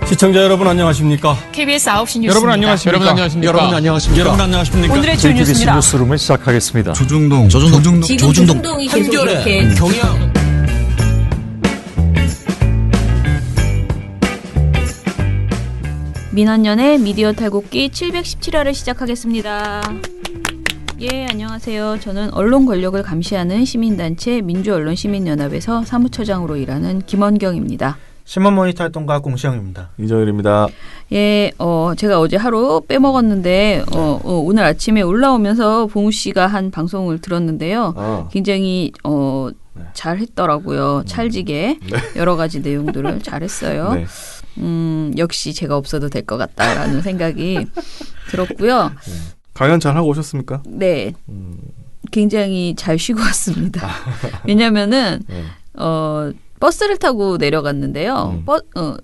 시청자 여러분 안녕하십니까? KBS 9시 뉴스 여러분 안녕하십니까? 여러분 안녕하십니까? 오늘의 주요 뉴스입니다. 뉴스룸을 시작하겠습니다. 조중동이 계속 이렇게 경향. 민원연의 미디어 탈곡기 717화를 시작하겠습니다. 예, 안녕하세요. 저는 언론 권력을 감시하는 시민단체 민주언론시민연합에서 사무처장으로 일하는 김원경입니다. 신문 모니터 활동가 공시영입니다. 이정일입니다. 예, 제가 어제 하루 빼먹었는데 오늘 아침에 올라오면서 봉우 씨가 한 방송을 들었는데요. 굉장히 잘했더라고요. 찰지게 여러 가지 내용들을 잘했어요. 네. 역시 제가 없어도 될 것 같다라는 생각이 들었고요. 강연 잘 하고 오셨습니까? 네, 굉장히 잘 쉬고 왔습니다. 왜냐면은 버스를 타고 내려갔는데요.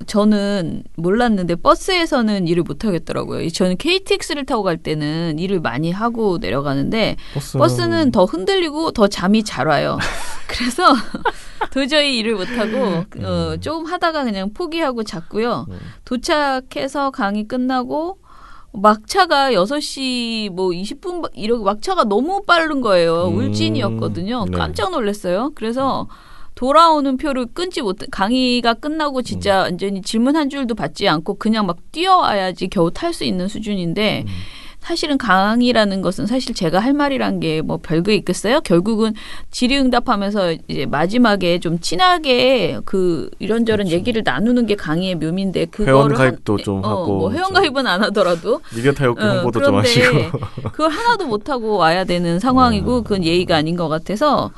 저는 몰랐는데 버스에서는 일을 못 하겠더라고요. 저는 KTX를 타고 갈 때는 일을 많이 하고 내려가는데 버스는 더 흔들리고 더 잠이 잘 와요. 그래서 도저히 일을 못하고 조금 하다가 그냥 포기하고 잤고요. 도착해서 강의 끝나고 막차가 6시 뭐 20분 이렇게 막차가 너무 빠른 거예요. 울진이었거든요. 네. 깜짝 놀랐어요. 그래서 돌아오는 표를 끊지 못해 강의가 끝나고 진짜 완전히 질문 한 줄도 받지 않고 그냥 막 뛰어와야지 겨우 탈 수 있는 수준인데 사실은 강의라는 것은 사실 제가 할 말이란 게 뭐 별게 있겠어요? 결국은 질의응답하면서 이제 마지막에 좀 친하게 그 이런저런 얘기를 나누는 게 강의의 묘미인데 회원 그거를 가입도 좀 하고 뭐 회원 가입은 안 하더라도 미디어 탈곡기 홍보도 좀 하시고 그걸 하나도 못 하고 와야 되는 상황이고 그건 예의가 아닌 것 같아서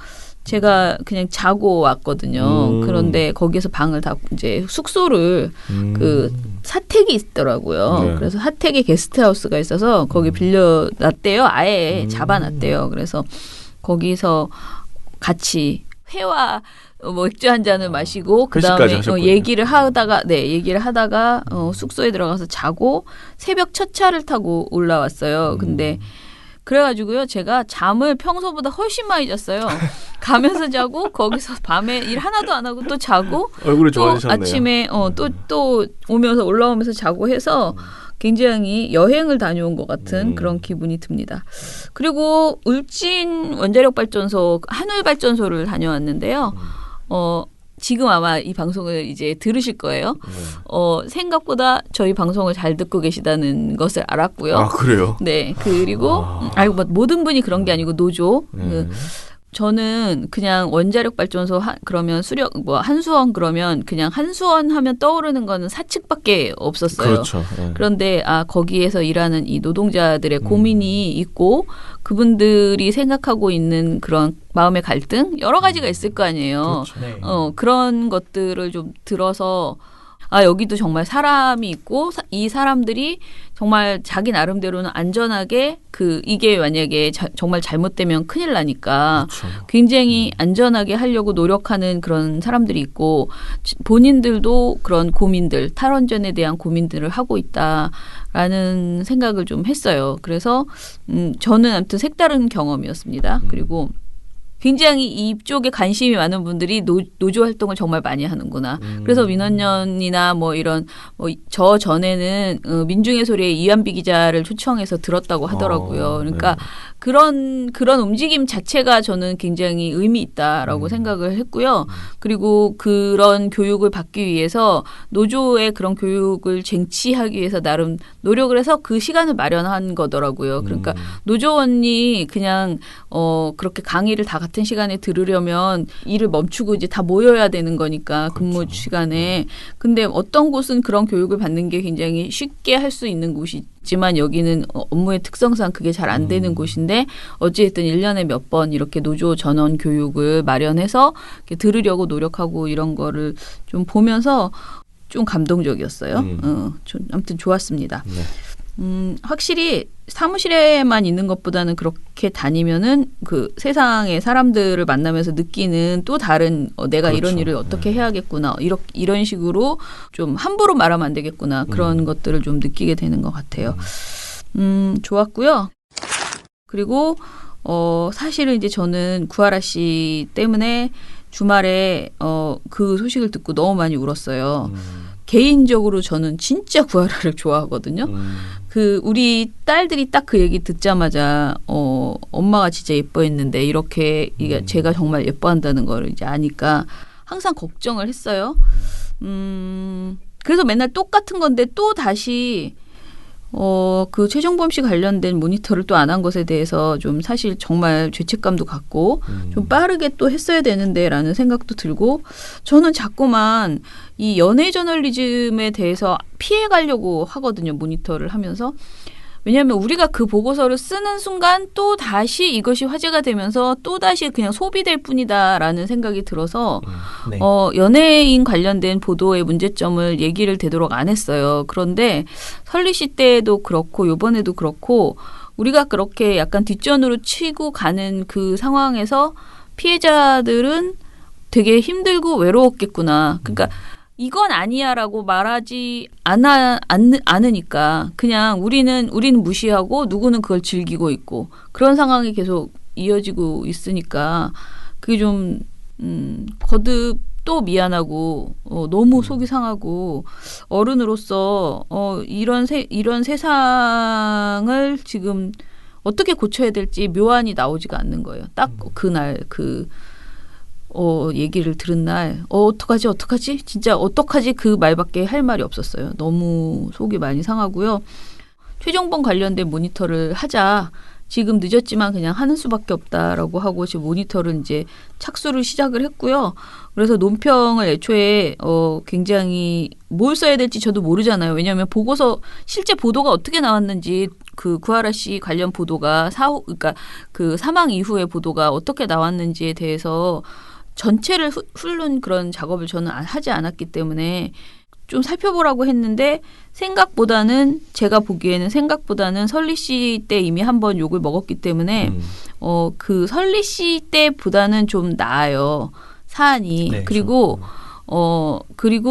제가 그냥 자고 왔거든요. 그런데 거기서 방을 다 이제 숙소를 그 사택이 있더라고요. 네. 그래서 사택에 게스트하우스가 있어서 거기 빌려놨대요. 아예 잡아놨대요. 그래서 거기서 같이 회와 뭐 맥주 한 잔을 마시고 그다음에 얘기를 하다가 숙소에 들어가서 자고 새벽 첫 차를 타고 올라왔어요. 근데 그래가지고요, 제가 잠을 평소보다 훨씬 많이 잤어요. 가면서 자고 거기서 밤에 일 하나도 안 하고 또 자고 얼굴이 또 좋아지셨네요. 아침에 또 오면서 올라오면서 자고 해서 굉장히 여행을 다녀온 것 같은 그런 기분이 듭니다. 그리고 울진 원자력발전소 한울발전소를 다녀왔는데요. 지금 아마 이 방송을 이제 들으실 거예요. 생각보다 저희 방송을 잘 듣고 계시다는 것을 알았고요. 아, 그래요? 네. 그리고 뭐 모든 분이 그런 게 아니고 노조. 저는 그냥 원자력 발전소 그러면 한수원 그러면 그냥 한수원 하면 떠오르는 거는 사측밖에 없었어요. 그렇죠. 네. 그런데 거기에서 일하는 이 노동자들의 고민이 있고 그분들이 생각하고 있는 그런 마음의 갈등 여러 가지가 있을 거 아니에요. 그렇죠. 네. 그런 것들을 좀 들어서 여기도 정말 사람이 있고 이 사람들이 정말 자기 나름대로는 안전하게 이게 만약에 정말 잘못되면 큰일 나니까 그렇죠. 굉장히 안전하게 하려고 노력하는 그런 사람들이 있고 본인들도 그런 고민들, 탈원전에 대한 고민들을 하고 있다라는 생각을 좀 했어요. 그래서 저는 아무튼 색다른 경험이었습니다. 그리고 굉장히 이쪽에 관심이 많은 분들이 노조 활동을 정말 많이 하는구나. 그래서 민원연이나 저 전에는 민중의 소리에 이완비 기자를 초청해서 들었다고 하더라고요. 그러니까 네. 그런 움직임 자체가 저는 굉장히 의미 있다라고 생각을 했고요. 그리고 그런 교육을 받기 위해서 노조의 그런 교육을 쟁취하기 위해서 나름 노력을 해서 그 시간을 마련한 거더라고요. 그러니까 노조원이 그냥 그렇게 강의를 다 같은 시간에 들으려면 일을 멈추고 이제 다 모여야 되는 거니까 근무 시간에. 근데 어떤 곳은 그런 교육을 받는 게 굉장히 쉽게 할 수 있는 곳이지만 여기는 업무의 특성상 그게 잘 안 되는 곳인데 어찌됐든 1년에 몇 번 이렇게 노조 전원 교육을 마련해서 이렇게 들으려고 노력하고 이런 거를 좀 보면서 좀 감동적이었어요. 아무튼 좋았습니다. 네. 확실히 사무실에만 있는 것보다는 그렇게 다니면은 그 세상의 사람들을 만나면서 느끼는 또 다른 내가 그렇죠. 이런 일을 어떻게 해야겠구나 이런 식으로 좀 함부로 말하면 안 되겠구나 그런 것들을 좀 느끼게 되는 것 같아요. 좋았고요. 그리고 사실은 이제 저는 구하라 씨 때문에 주말에 그 소식을 듣고 너무 많이 울었어요. 개인적으로 저는 진짜 구하라를 좋아하거든요. 그 우리 딸들이 딱 그 얘기 듣자마자 엄마가 진짜 예뻐했는데 이렇게 이게 제가 정말 예뻐한다는 걸 이제 아니까 항상 걱정을 했어요. 그래서 맨날 똑같은 건데 또 다시 그 최종범 씨 관련된 모니터를 또 안 한 것에 대해서 좀 사실 정말 죄책감도 갖고 좀 빠르게 또 했어야 되는데라는 생각도 들고 저는 자꾸만 이 연예 저널리즘에 대해서 피해 가려고 하거든요. 모니터를 하면서. 왜냐하면 우리가 그 보고서를 쓰는 순간 또 다시 이것이 화제가 되면서 또 다시 그냥 소비될 뿐이다라는 생각이 들어서 네. 연예인 관련된 보도의 문제점을 얘기를 되도록 안 했어요. 그런데 설리 씨 때도 그렇고 이번에도 그렇고 우리가 그렇게 약간 뒷전으로 치고 가는 그 상황에서 피해자들은 되게 힘들고 외로웠겠구나. 그러니까 이건 아니야라고 말하지 않으니까 그냥 우리는 무시하고 누구는 그걸 즐기고 있고 그런 상황이 계속 이어지고 있으니까 그게 좀 거듭 또 미안하고 너무 속이 상하고 어른으로서 이런 세상을 지금 어떻게 고쳐야 될지 묘안이 나오지가 않는 거예요. 딱 그날 얘기를 들은 날, 어떡하지? 진짜 어떡하지? 그 말밖에 할 말이 없었어요. 너무 속이 많이 상하고요. 최종범 관련된 모니터를 하자. 지금 늦었지만 그냥 하는 수밖에 없다라고 하고 지금 모니터를 이제 착수를 시작을 했고요. 그래서 논평을 애초에 굉장히 뭘 써야 될지 저도 모르잖아요. 왜냐하면 보고서 실제 보도가 어떻게 나왔는지 그 구하라 씨 관련 보도가 그러니까 그 사망 이후의 보도가 어떻게 나왔는지에 대해서 전체를 훑는 그런 작업을 저는 하지 않았기 때문에 좀 살펴보라고 했는데 제가 보기에는 생각보다는 설리 씨 때 이미 한번 욕을 먹었기 때문에 그 설리 씨 때보다는 좀 나아요. 사안이. 네, 그리고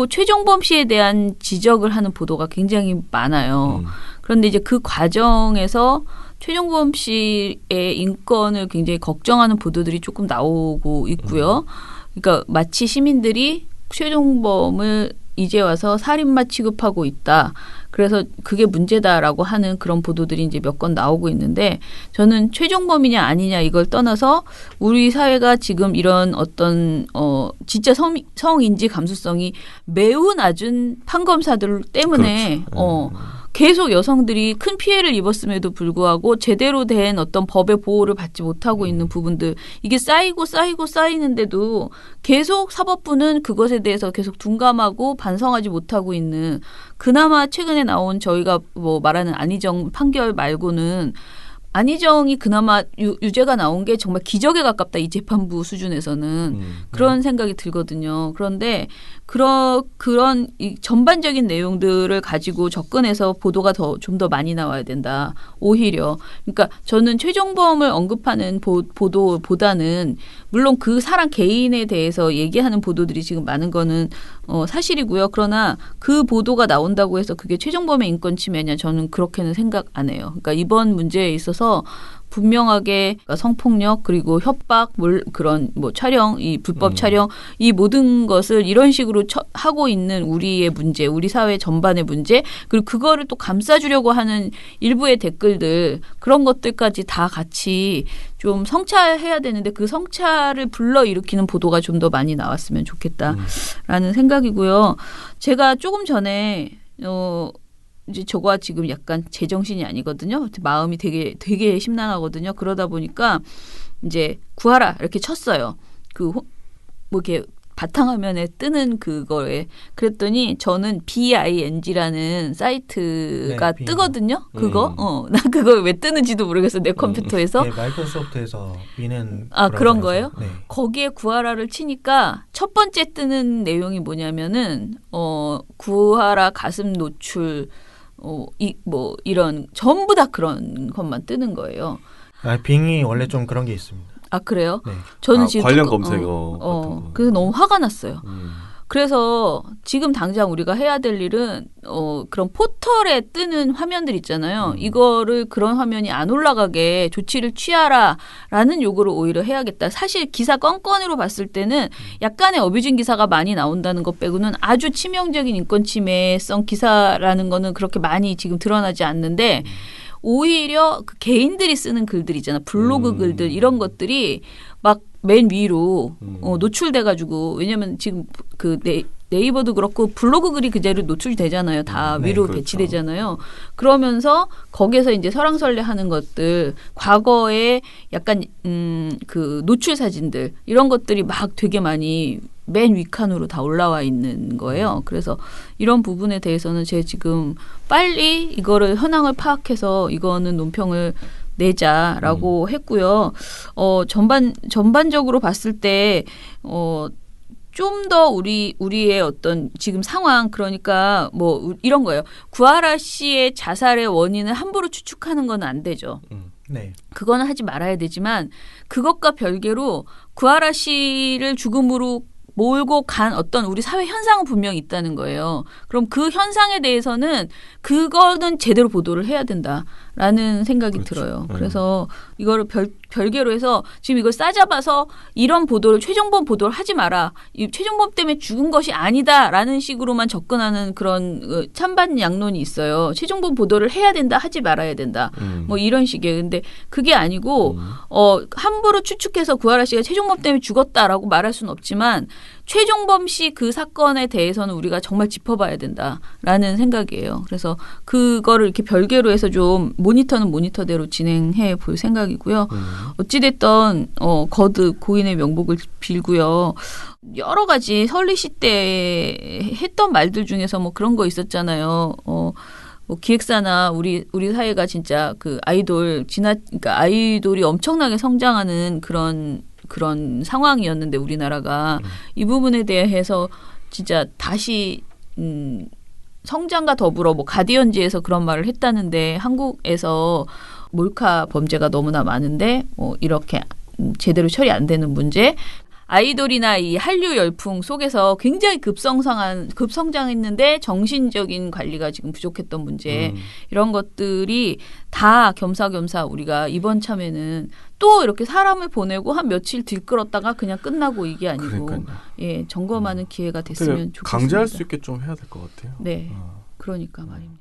최종범 씨에 대한 지적을 하는 보도가 굉장히 많아요. 그런데 이제 그 과정에서 최종범 씨의 인권을 굉장히 걱정하는 보도들이 조금 나오고 있고요. 그러니까 마치 시민들이 최종범을 이제 와서 살인마 취급하고 있다. 그래서 그게 문제다라고 하는 그런 보도들이 이제 몇 건 나오고 있는데 저는 최종범이냐 아니냐 이걸 떠나서 우리 사회가 지금 이런 어떤 진짜 성인지 감수성이 매우 낮은 판검사들 때문에 그렇죠. 계속 여성들이 큰 피해를 입었음에도 불구하고 제대로 된 어떤 법의 보호를 받지 못하고 있는 부분들 이게 쌓이는데도 계속 사법부는 그것에 대해서 계속 둔감하고 반성하지 못하고 있는 그나마 최근에 나온 저희가 뭐 말하는 안희정 판결 말고는 안희정이 그나마 유죄가 나온 게 정말 기적에 가깝다. 이 재판부 수준에서는 그런 생각이 들거든요. 그런데 그런 이 전반적인 내용들을 가지고 접근해서 보도가 좀 더 많이 나와야 된다. 오히려 그러니까 저는 최종범을 언급하는 보도보다는 물론 그 사람 개인에 대해서 얘기하는 보도들이 지금 많은 거는 사실이고요. 그러나 그 보도가 나온다고 해서 그게 최종범의 인권 침해냐 저는 그렇게는 생각 안 해요. 그러니까 이번 문제에 있어서 분명하게 성폭력 그리고 협박 그런 촬영 이 불법 촬영 이 모든 것을 이런 식으로 하고 있는 우리의 문제 우리 사회 전반의 문제 그리고 그거를 또 감싸주려고 하는 일부의 댓글들 그런 것들까지 다 같이 좀 성찰해야 되는데 그 성찰을 불러일으키는 보도가 좀 더 많이 나왔으면 좋겠다라는 생각이고요. 제가 조금 전에 이제 저가 지금 약간 제정신이 아니거든요. 마음이 되게 심란하거든요. 그러다 보니까 이제 구하라 이렇게 쳤어요. 뭐 이렇게 바탕화면에 뜨는 그거에 그랬더니 저는 BING라는 사이트가 네, 뜨거든요. 그거 나 그거 왜 뜨는지도 모르겠어 내 컴퓨터에서. 네, 마이크로소프트에서 미는 그런 거예요? 네. 거기에 구하라를 치니까 첫 번째 뜨는 내용이 뭐냐면은 구하라 가슴 노출 이런 전부 다 그런 것만 뜨는 거예요. 빙이 원래 좀 그런 게 있습니다. 아 그래요? 네. 저는 지금 관련 검색어 같은 거. 그래서 너무 화가 났어요. 그래서 지금 당장 우리가 해야 될 일은 그런 포털에 뜨는 화면들 있잖아요. 이거를 그런 화면이 안 올라가게 조치를 취하라라는 요구를 오히려 해야겠다. 사실 기사 건건으로 봤을 때는 약간의 어뷰징 기사가 많이 나온다는 것 빼고는 아주 치명적인 인권 침해성 기사라는 거는 그렇게 많이 지금 드러나지 않는데 오히려 그 개인들이 쓰는 글들 있잖아. 블로그 글들 이런 것들이 막 맨 위로 노출돼가지고 왜냐면 지금 그 네이버도 그렇고 블로그 글이 그대로 노출되잖아요. 다 위로 그렇죠. 배치되잖아요. 그러면서 거기서 이제 설왕설래하는 것들, 과거에 약간 그 노출 사진들 이런 것들이 막 되게 많이 맨 위칸으로 다 올라와 있는 거예요. 그래서 이런 부분에 대해서는 제가 지금 빨리 이거를 현황을 파악해서 이거는 논평을 내자라고 했고요. 전반적으로 봤을 때 좀 더 우리의 어떤 지금 상황 그러니까 뭐 이런 거예요. 구하라 씨의 자살의 원인을 함부로 추측하는 건 안 되죠. 네. 그거는 하지 말아야 되지만 그것과 별개로 구하라 씨를 죽음으로 몰고 간 어떤 우리 사회 현상은 분명히 있다는 거예요. 그럼 그 현상에 대해서는 그거는 제대로 보도를 해야 된다라는 생각이 그렇죠. 들어요. 그래서 이거를 별개로 해서 지금 이걸 싸잡아서 이런 보도를 최종범 보도를 하지 마라. 이 최종범 때문에 죽은 것이 아니다라는 식으로만 접근하는 그런 찬반 양론이 있어요. 최종범 보도를 해야 된다, 하지 말아야 된다. 뭐 이런 식이에요. 근데 그게 아니고 함부로 추측해서 구하라 씨가 최종범 때문에 죽었다라고 말할 수는 없지만 최종범 씨 그 사건에 대해서는 우리가 정말 짚어봐야 된다라는 생각이에요. 그래서 그거를 이렇게 별개로 해서 좀 모니터는 모니터대로 진행해 볼 생각이고요. 어찌됐든 거듭 고인의 명복을 빌고요. 여러 가지 설리시 때 했던 말들 중에서 뭐 그런 거 있었잖아요. 뭐 기획사나 우리 사회가 진짜 그 그러니까 아이돌이 엄청나게 성장하는 그런 상황이었는데 우리나라가 이 부분에 대해서 진짜 다시 성장과 더불어 뭐 가디언지에서 그런 말을 했다는데 한국에서 몰카 범죄가 너무나 많은데 이렇게 제대로 처리 안 되는 문제. 아이돌이나 이 한류 열풍 속에서 굉장히 급성장했는데 정신적인 관리가 지금 부족했던 문제 이런 것들이 다 겸사겸사 우리가 이번 참에는 또 이렇게 사람을 보내고 한 며칠 들끓었다가 그냥 끝나고 이게 아니고 예 점검하는 기회가 됐으면 좋겠습니다. 강제할 수 있게 좀 해야 될 것 같아요. 네, 그러니까 말입니다.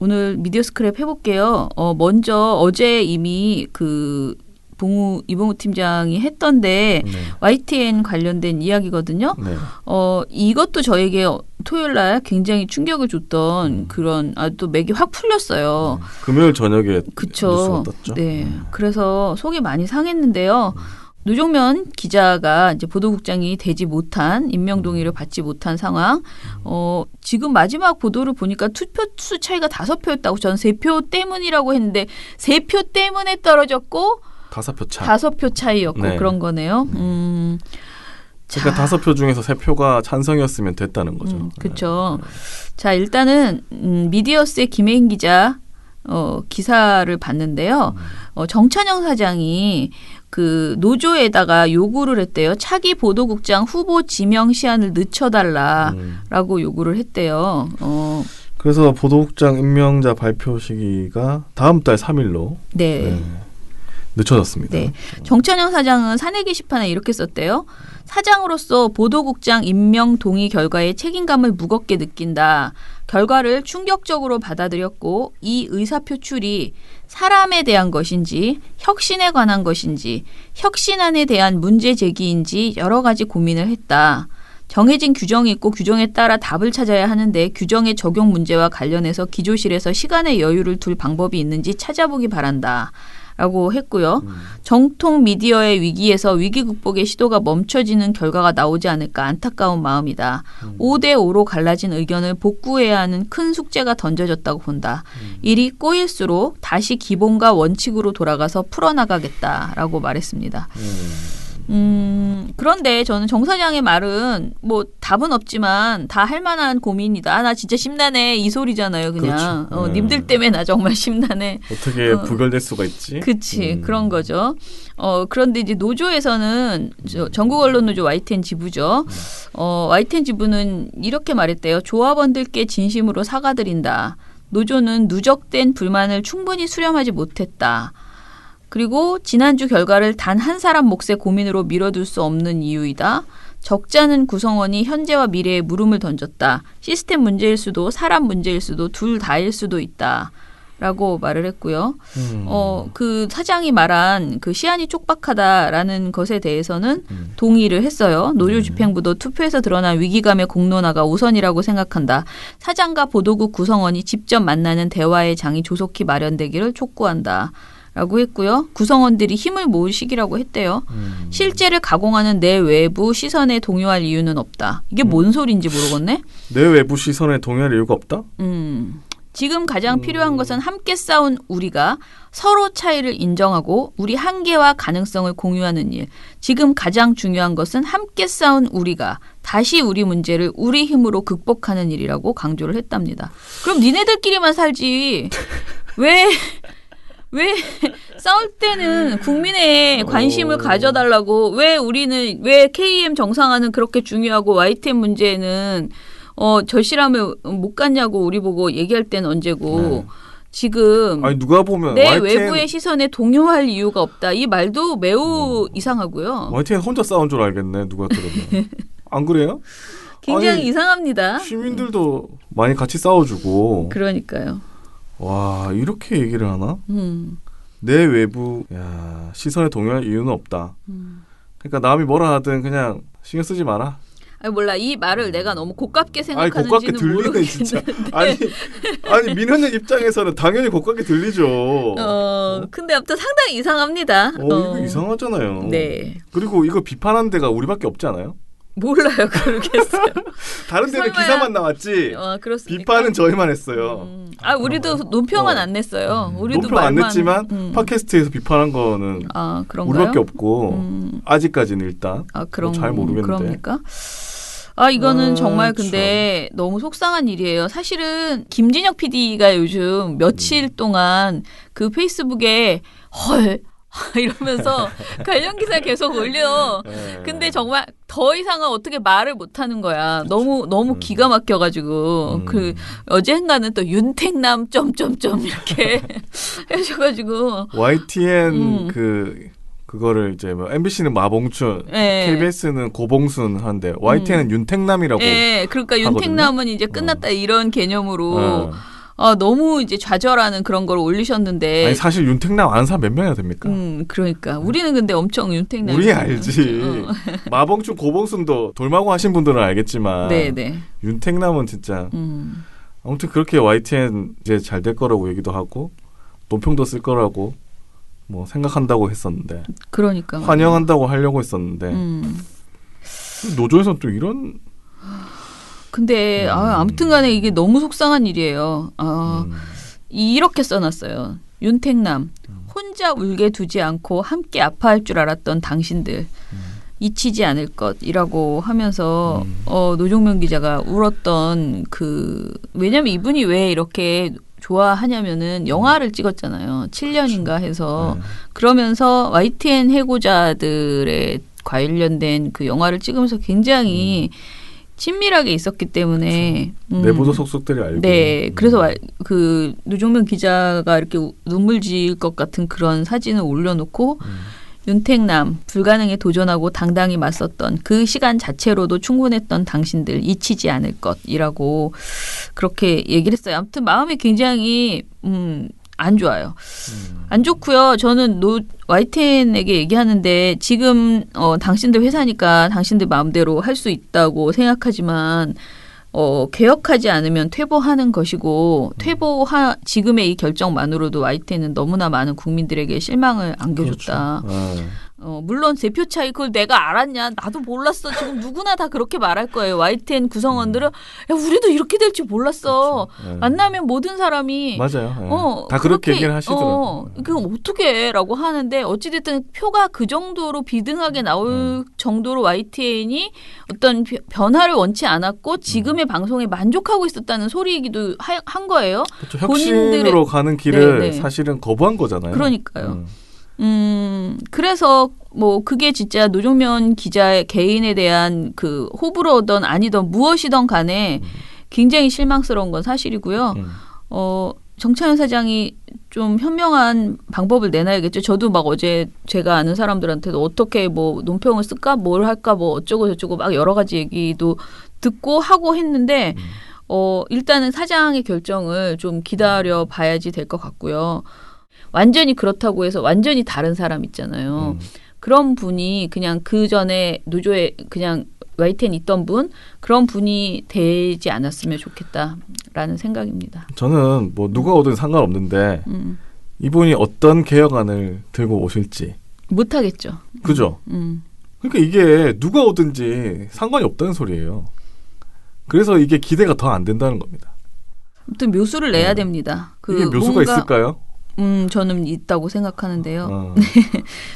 오늘 미디어 스크랩 해볼게요. 먼저 어제 이미 이봉우 팀장이 했던데 YTN 관련된 이야기거든요. 네. 이것도 저에게 토요일 날 굉장히 충격을 줬던 그런 또 맥이 확 풀렸어요. 금요일 저녁에 그쵸. 뉴스가 떴죠. 네. 그래서 속이 많이 상했는데요. 노종면 기자가 이제 보도국장이 되지 못한 임명 동의를 받지 못한 상황. 지금 마지막 보도를 보니까 투표수 차이가 5표였다고 저는 3표 때문이라고 했는데 3표 때문에 떨어졌고 5표 차. 5표 차이였고 네. 그런 거네요. 그러니까 5표 중에서 3표가 찬성이었으면 됐다는 거죠. 그렇죠. 자, 일단은 미디어스의 김혜인 기자 기사를 봤는데요. 정찬영 사장이 그 노조에다가 요구를 했대요. 차기 보도국장 후보 지명 시한을 늦춰달라라고 요구를 했대요. 그래서 보도국장 임명자 발표 시기가 다음 달 3일로 네. 늦춰졌습니다. 네. 정찬영 사장은 사내 게시판에 이렇게 썼대요. 사장으로서 보도국장 임명 동의 결과에 책임감을 무겁게 느낀다. 결과를 충격적으로 받아들였고 이 의사표출이 사람에 대한 것인지 혁신에 관한 것인지 혁신안에 대한 문제 제기인지 여러 가지 고민을 했다. 정해진 규정이 있고 규정에 따라 답을 찾아야 하는데 규정의 적용 문제와 관련해서 기조실에서 시간의 여유를 둘 방법이 있는지 찾아보기 바란다. 라고 했고요. 정통 미디어의 위기에서 위기 극복의 시도가 멈춰지는 결과가 나오지 않을까 안타까운 마음이다. 5대5로 갈라진 의견을 복구해야 하는 큰 숙제가 던져졌다고 본다. 일이 꼬일수록 다시 기본과 원칙으로 돌아가서 풀어나가겠다라고 말했습니다. 그런데 저는 정 사장의 말은 뭐 답은 없지만 다 할 만한 고민이다. 나 진짜 심란해 이 소리잖아요. 그냥 그렇죠. 님들 때문에 나 정말 심란해. 어떻게 부결될 수가 있지? 그치 그런 거죠. 그런데 이제 노조에서는 전국 언론 노조 YTN 지부죠. YTN 지부는 이렇게 말했대요. 조합원들께 진심으로 사과드린다. 노조는 누적된 불만을 충분히 수렴하지 못했다. 그리고 지난주 결과를 단 한 사람 몫의 고민으로 밀어둘 수 없는 이유이다. 적잖은 구성원이 현재와 미래에 물음을 던졌다. 시스템 문제일 수도 사람 문제일 수도 둘 다일 수도 있다. 라고 말을 했고요. 그 사장이 말한 그 시한이 촉박하다라는 것에 대해서는 동의를 했어요. 노조 집행부도 투표에서 드러난 위기감의 공론화가 우선이라고 생각한다. 사장과 보도국 구성원이 직접 만나는 대화의 장이 조속히 마련되기를 촉구한다. 라고 했고요. 구성원들이 힘을 모을 시기라고 했대요. 실제를 가공하는 내 외부 시선에 동요할 이유는 없다. 이게 뭔 소리인지 모르겠네. 내 외부 시선에 동요할 이유가 없다? 지금 가장 필요한 것은 함께 싸운 우리가 서로 차이를 인정하고 우리 한계와 가능성을 공유하는 일. 지금 가장 중요한 것은 함께 싸운 우리가 다시 우리 문제를 우리 힘으로 극복하는 일이라고 강조를 했답니다. 그럼 니네들끼리만 살지. 왜 싸울 때는 국민의 관심을 가져달라고 왜 KM 정상화는 그렇게 중요하고 YTN 문제는 절실함을 못 갖냐고 우리 보고 얘기할 때는 언제고 지금 아니 누가 보면 내 YTN 외부의 시선에 동요할 이유가 없다. 이 말도 매우 이상하고요. YTN 혼자 싸운 줄 알겠네. 누가 들으면. 안 그래요? 굉장히 아니, 이상합니다. 시민들도 많이 같이 싸워주고. 그러니까요. 와 이렇게 얘기를 하나? 내 외부 시선에 동요할 이유는 없다. 그러니까 남이 뭐라 하든 그냥 신경 쓰지 마라. 아니 몰라 이 말을 내가 너무 고깝게 아니 고깝게 생각하는지는 들리네 모르겠는데. 진짜. 아니 민현의 입장에서는 당연히 고깝게 들리죠. 근데 아무튼 상당히 이상합니다. 이거 이상하잖아요. 네. 그리고 이거 비판한 데가 우리밖에 없지 않아요? 몰라요. 그러겠어요. 다른 데는 설마야. 기사만 나왔지. 그렇습니까? 비판은 저희만 했어요. 우리도 논평은 안 냈어요. 우리도 논평 안 말만, 냈지만 팟캐스트에서 비판한 거는 그런가요? 우리밖에 없고 아직까지는 일단 그런 잘 모르겠는데. 그럽니까? 이거는 정말 근데 너무 속상한 일이에요. 사실은 김진혁 PD가 요즘 며칠 동안 그 페이스북에 헐 이러면서 관련 기사 계속 올려. 근데 정말 더 이상은 어떻게 말을 못 하는 거야. 너무 기가 막혀가지고 그 어젠가는 또 윤택남 점점점 이렇게 해줘가지고 YTN 그거를 이제 뭐 MBC는 마봉춘, KBS는 고봉순 하는데 YTN은 윤택남이라고. 그러니까 윤택남은 이제 끝났다 이런 개념으로. 너무 이제 좌절하는 그런 걸 올리셨는데. 아니 사실 윤택남 아는 사람 몇 명이나 됩니까? 그러니까 우리는 근데 엄청 윤택남. 우리 알지. 마봉춘, 고봉순도 돌마고 하신 분들은 알겠지만. 네네. 윤택남은 진짜. 아무튼 그렇게 YTN 이제 잘 될 거라고 얘기도 하고 논평도 쓸 거라고 뭐 생각한다고 했었는데. 그러니까. 환영한다고 하려고 했었는데. 노조에서는 또 이런. 근데 아무튼 간에 이게 너무 속상한 일이에요. 이렇게 써놨어요. 윤택남 혼자 울게 두지 않고 함께 아파할 줄 알았던 당신들 잊히지 않을 것이라고 하면서 노종면 기자가 울었던 왜냐면 이분이 왜 이렇게 좋아하냐면은 영화를 찍었잖아요. 7년인가 해서. 그러면서 YTN 해고자들의 관련된 그 영화를 찍으면서 굉장히 친밀하게 있었기 때문에 내부도 속속들이 알고. 네, 그래서 그 노종면 기자가 이렇게 눈물 지을 것 같은 그런 사진을 올려놓고 윤택남 불가능에 도전하고 당당히 맞섰던 그 시간 자체로도 충분했던 당신들 잊히지 않을 것이라고 그렇게 얘기를 했어요. 아무튼 마음이 굉장히 안 좋아요. 안 좋고요. 저는 YTN에게 얘기하는데 지금 당신들 회사니까 당신들 마음대로 할 수 있다고 생각하지만 개혁하지 않으면 퇴보하는 것이고 지금의 이 결정만으로도 YTN은 너무나 많은 국민들에게 실망을 안겨줬다. 물론 3표 차이 그걸 내가 알았냐? 나도 몰랐어. 지금 누구나 다 그렇게 말할 거예요. YTN 구성원들은 야 우리도 이렇게 될 줄 몰랐어. 그렇죠. 네. 만나면 모든 사람이 맞아요. 네. 다 그렇게 얘기를 하시더라고요. 그럼 어떻게 라고 하는데 어찌됐든 표가 그 정도로 비등하게 나올 정도로 YTN이 어떤 변화를 원치 않았고 지금의 방송에 만족하고 있었다는 소리이기도 한 거예요. 그렇죠. 혁신으로 가는 길을 네네. 사실은 거부한 거잖아요. 그러니까요. 그래서 뭐 그게 진짜 노종면 기자의 개인에 대한 그 호불호든 아니든 무엇이든 간에 굉장히 실망스러운 건 사실이고요. 정찬현 사장이 좀 현명한 방법을 내놔야겠죠. 저도 막 어제 제가 아는 사람들한테도 어떻게 뭐 논평을 쓸까, 뭘 할까, 뭐 어쩌고 저쩌고 막 여러 가지 얘기도 듣고 하고 했는데 일단은 사장의 결정을 좀 기다려 봐야지 될 것 같고요. 완전히 그렇다고 해서 완전히 다른 사람 있잖아요. 그런 분이 그냥 그 전에 노조에 그냥 YTN 있던 분 그런 분이 되지 않았으면 좋겠다라는 생각입니다. 저는 뭐 누가 오든 상관없는데 이분이 어떤 개혁안을 들고 오실지 못하겠죠. 그죠? 그러니까 이게 누가 오든지 상관이 없다는 소리예요. 그래서 이게 기대가 더 안 된다는 겁니다. 아무튼 묘수를 내야 됩니다. 이게 묘수가 있을까요? 저는 있다고 생각하는데요.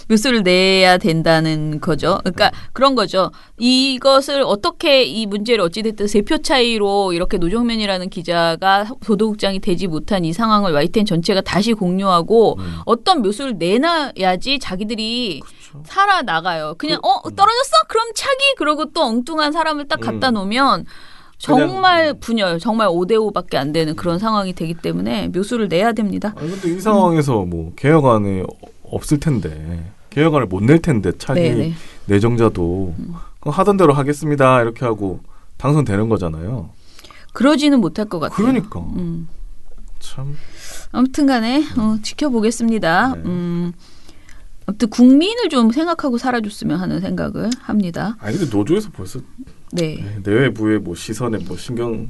묘수를 내야 된다는 거죠. 그러니까 그런 거죠. 이것을 어떻게 이 문제를 어찌됐든 3표 차이로 이렇게 노종면이라는 기자가 보도국장이 되지 못한 이 상황을 YTN 전체가 다시 공유하고 어떤 묘수를 내놔야지 자기들이 그렇죠. 살아나가요. 그냥 떨어졌어? 그럼 차기? 그러고 또 엉뚱한 사람을 딱 갖다 놓으면 정말 분열, 정말 5대5밖에 안 되는 그런 상황이 되기 때문에 묘수를 내야 됩니다. 아니, 근데 이 상황에서 뭐 개혁안이 없을 텐데 개혁안을 못 낼 텐데 차기 네네. 내정자도 그럼 하던 대로 하겠습니다 이렇게 하고 당선되는 거잖아요. 그러지는 못할 것 같아요. 그러니까 참 아무튼간에 지켜보겠습니다. 네. 아무튼 국민을 좀 생각하고 살아줬으면 하는 생각을 합니다. 아니 근데 노조에서 벌써 네. 내외부의 뭐 시선에 뭐 신경을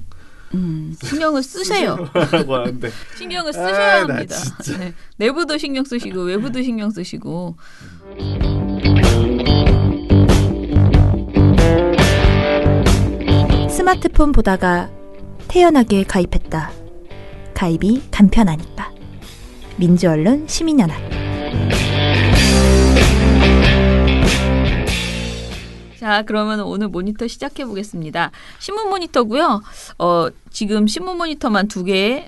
쓰세요. 라고 하는데 신경을 쓰셔야 나 합니다. 진짜. 네. 내부도 신경 쓰시고 외부도 신경 쓰시고. 스마트폰 보다가 태연하게 가입했다. 가입이 간편하니까. 민주언론 시민연합. 자, 그러면 오늘 모니터 시작해 보겠습니다. 신문 모니터고요. 지금 신문 모니터만 2개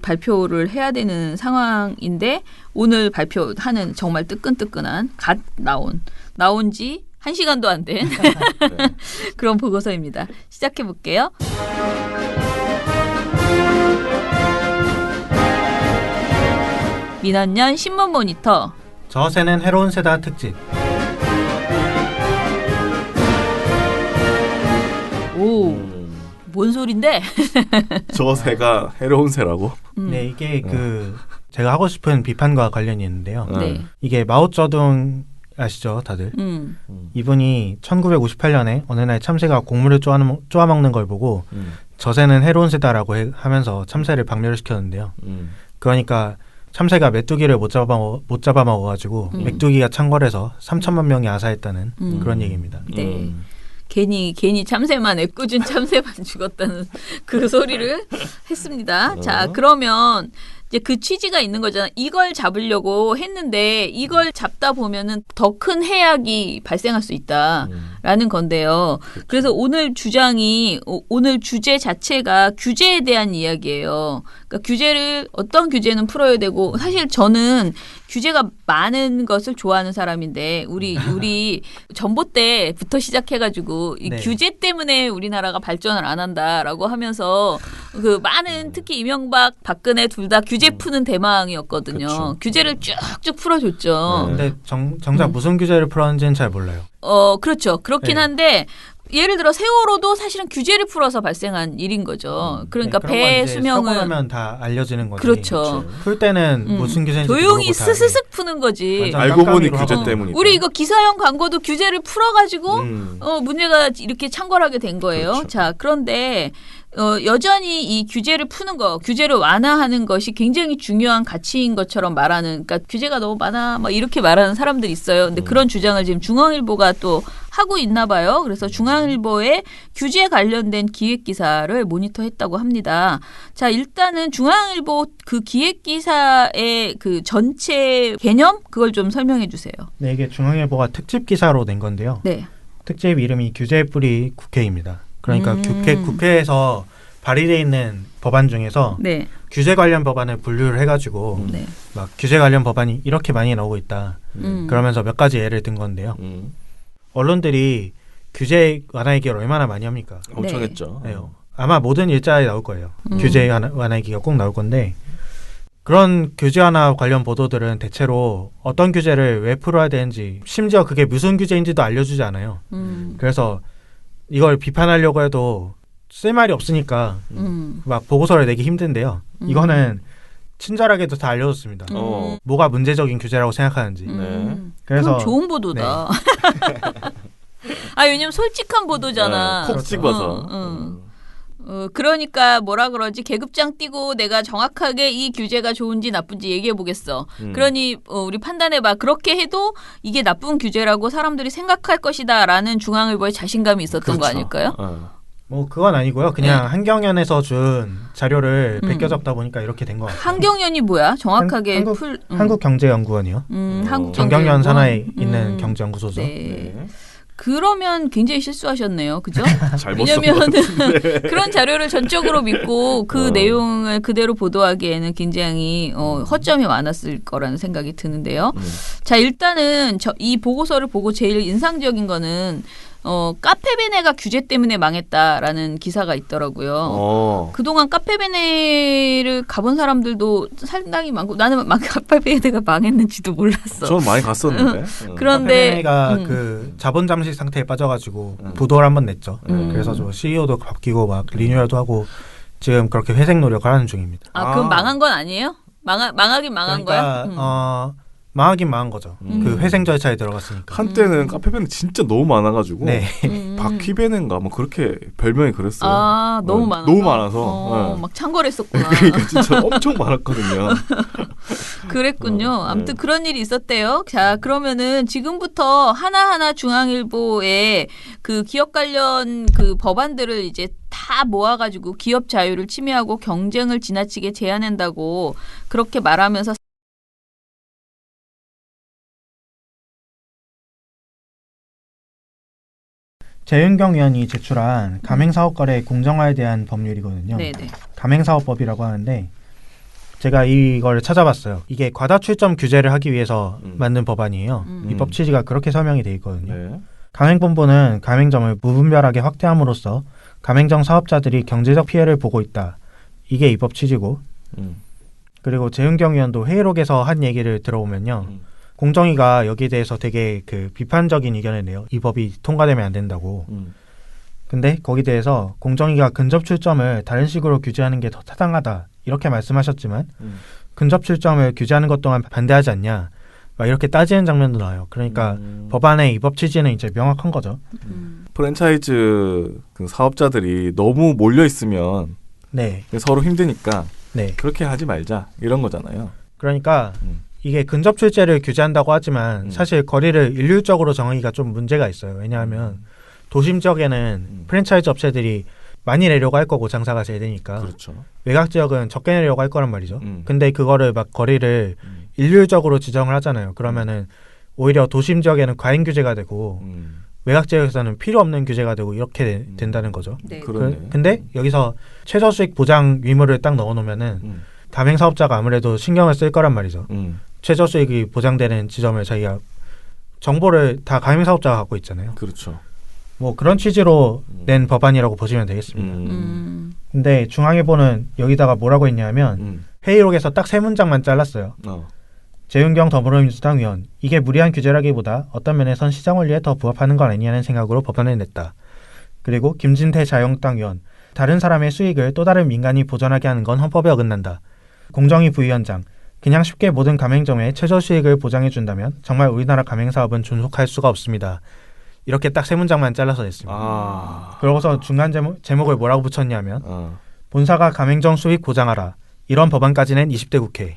발표를 해야 되는 상황인데 오늘 발표하는 정말 뜨끈뜨끈한 갓 나온 지 1시간도 안 된 그런 보고서입니다. 시작해 볼게요. 민원년 신문 모니터. 저새는 해로운 세다 특집. 오, 뭔 소린데? 저 새가 해로운 새라고? 네, 이게 제가 하고 싶은 비판과 관련이 있는데요. 네. 이게 마오쩌둥 아시죠, 다들? 이분이 1958년에 어느 날 참새가 곡물을 쪼아먹는 걸 보고 저새는 해로운 새다라고 하면서 참새를 박멸시켰는데요. 그러니까 참새가 메뚜기를 못 잡아먹어가지고 메뚜기가 창궐해서 3천만 명이 아사했다는 그런 얘기입니다. 네. 괜히 참새만 애꿎은 참새만 죽었다는 그 소리를 했습니다. 자, 그러면 이제 그 취지가 있는 거잖아. 이걸 잡으려고 했는데 이걸 잡다 보면은 더 큰 해악이 발생할 수 있다라는 건데요. 그래서 오늘 주제 자체가 규제에 대한 이야기예요. 그러니까 어떤 규제는 풀어야 되고 사실 저는 규제가 많은 것을 좋아하는 사람인데 우리 전봇대부터 시작해가지고 이 네. 규제 때문에 우리나라가 발전을 안 한다라고 하면서 그 많은 특히 이명박, 박근혜 둘 다 규제 푸는 대망이었거든요. 그쵸. 규제를 쭉쭉 풀어줬죠. 근데 정작 무슨 규제를 풀었는지는 잘 몰라요. 그렇죠. 그렇긴 네. 한데 예를 들어 세월호도 사실은 규제를 풀어서 발생한 일인 거죠. 그러니까 네, 그런 건 배 이제 수명을 사고 나면 다 알려지는 거지. 그렇죠. 풀 때는 무슨 규제인지 조용히 모르고 다 스스슥 푸는 거지. 완전 알고 보니 깜깜이로 규제 하고. 때문이다. 우리 이거 기사형 광고도 규제를 풀어가지고 문제가 이렇게 창궐하게 된 거예요. 그렇죠. 자, 그런데 여전히 이 규제를 푸는 거, 규제를 완화하는 것이 굉장히 중요한 가치인 것처럼 말하는, 그러니까 규제가 너무 많아, 막 이렇게 말하는 사람들이 있어요. 근데 그런 주장을 지금 중앙일보가 또 하고 있나 봐요. 그래서 중앙일보의 규제 관련된 기획 기사를 모니터했다고 합니다. 자, 일단은 중앙일보 그 기획 기사의 그 전체 개념 그걸 좀 설명해 주세요. 네, 이게 중앙일보가 특집 기사로 낸 건데요. 네. 특집 이름이 규제의 뿌리 국회입니다. 그러니까 국회에서 발의돼 있는 법안 중에서 네. 규제 관련 법안을 분류를 해가지고 네. 막 규제 관련 법안이 이렇게 많이 나오고 있다. 그러면서 몇 가지 예를 든 건데요. 언론들이 규제 완화 얘기를 얼마나 많이 합니까? 엄청 네. 했죠. 네. 아마 모든 일자에 나올 거예요. 규제 완화 얘기가 꼭 나올 건데 그런 규제 완화 관련 보도들은 대체로 어떤 규제를 왜 풀어야 되는지 심지어 그게 무슨 규제인지도 알려주지 않아요. 그래서 이걸 비판하려고 해도 쓸 말이 없으니까 막 보고서를 내기 힘든데요. 이거는 친절하게도 다 알려줬습니다. 뭐가 문제적인 규제라고 생각하는지. 네. 그래서 그럼 좋은 보도다. 아, 왜냐면 솔직한 보도잖아. 콕 집어서. 그러니까 뭐라 그러지? 계급장 띄고 내가 정확하게 이 규제가 좋은지 나쁜지 얘기해 보겠어. 그러니 우리 판단해봐. 그렇게 해도 이게 나쁜 규제라고 사람들이 생각할 것이다라는 중앙일보의 자신감이 있었던 거 아닐까요? 뭐 그건 아니고요. 그냥 한경연에서 준 자료를 베껴 적다 보니까 이렇게 된 것 같아요. 한경연이 뭐야? 정확하게 한국경제연구원이요. 정경련 산하에 있는 경제연구소죠. 네. 그러면 굉장히 실수하셨네요. 그죠? 왜냐면 그런 자료를 전적으로 믿고 그 내용을 그대로 보도하기에는 굉장히 허점이 많았을 거라는 생각이 드는데요. 자, 일단은 이 보고서를 보고 제일 인상적인 거는 카페베네가 규제 때문에 망했다라는 기사가 있더라고요. 그동안 카페베네를 가본 사람들도 상당히 많고 나는 카페베네가 망했는지도 몰랐어. 저는 많이 갔었는데. 그런데 카페베네가 그 자본 잠식 상태에 빠져가지고 부도를 한번 냈죠. 그래서 저 CEO도 바뀌고 막 리뉴얼도 하고 지금 그렇게 회생 노력을 하는 중입니다. 그럼 망한 건 아니에요? 망하긴 망한 그러니까, 거야? 망하긴 망한 거죠. 그 회생 절차에 들어갔으니까. 한때는 카페베네 진짜 너무 많아가지고 네. 바퀴베네인가 뭐 그렇게 별명이 그랬어요. 너무 많아서. 너무 많아서. 막 창궐했었구나. 그러니까 진짜 엄청 많았거든요. 그랬군요. 아무튼 그런 일이 있었대요. 자, 그러면은 지금부터 하나하나 중앙일보의 그 기업 관련 그 법안들을 이제 다 모아가지고 기업 자유를 침해하고 경쟁을 지나치게 제한한다고 그렇게 말하면서 재윤경 의원이 제출한 가맹사업거래 공정화에 대한 법률이거든요. 네네. 가맹사업법이라고 하는데 제가 이걸 찾아봤어요. 이게 과다출점 규제를 하기 위해서 만든 법안이에요. 이 법 취지가 그렇게 설명이 돼 있거든요. 네. 가맹본부는 가맹점을 무분별하게 확대함으로써 가맹점 사업자들이 경제적 피해를 보고 있다. 이게 이 법 취지고 그리고 재윤경 의원도 회의록에서 한 얘기를 들어보면요. 공정위가 여기에 대해서 되게 그 비판적인 의견을 내요. 이 법이 통과되면 안 된다고. 근데 거기에 대해서 공정위가 근접 출점을 다른 식으로 규제하는 게 더 타당하다. 이렇게 말씀하셨지만 근접 출점을 규제하는 것 또한 반대하지 않냐. 막 이렇게 따지는 장면도 나와요. 그러니까 법안의 이 법 취지는 이제 명확한 거죠. 프랜차이즈 그 사업자들이 너무 몰려 있으면 네. 서로 힘드니까 네. 그렇게 하지 말자 이런 거잖아요. 그러니까 이게 근접 출제를 규제한다고 하지만 사실 거리를 일률적으로 정하기가 좀 문제가 있어요. 왜냐하면 도심 지역에는 프랜차이즈 업체들이 많이 내려고 할 거고 장사가 잘 되니까 그렇죠. 외곽 지역은 적게 내려고 할 거란 말이죠. 근데 그거를 막 거리를 일률적으로 지정을 하잖아요. 그러면은 오히려 도심 지역에는 과잉 규제가 되고 외곽 지역에서는 필요 없는 규제가 되고 이렇게 된다는 거죠. 네. 근데 여기서 최저 수익 보장 의무를 딱 넣어놓으면은 가맹 사업자가 아무래도 신경을 쓸 거란 말이죠. 최저 수익이 보장되는 지점을 자기가 정보를 다 가맹 사업자가 갖고 있잖아요. 그렇죠. 뭐 그런 취지로 낸 법안이라고 보시면 되겠습니다. 근데 중앙일보는 여기다가 뭐라고 했냐면 회의록에서 딱 세 문장만 잘랐어요. 재윤경 더불어민주당 의원, 이게 무리한 규제라기보다 어떤 면에선 시장 원리에 더 부합하는 건 아니냐는 생각으로 법안을 냈다. 그리고 김진태 자유한국당 의원, 다른 사람의 수익을 또 다른 민간이 보전하게 하는 건 헌법에 어긋난다. 공정위 부위원장, 그냥 쉽게 모든 가맹점의 최저 수익을 보장해준다면 정말 우리나라 가맹사업은 존속할 수가 없습니다. 이렇게 딱 세 문장만 잘라서 냈습니다. 그러고서 중간 제목을 뭐라고 붙였냐면 본사가 가맹점 수익 보장하라. 이런 법안까지 낸 20대 국회.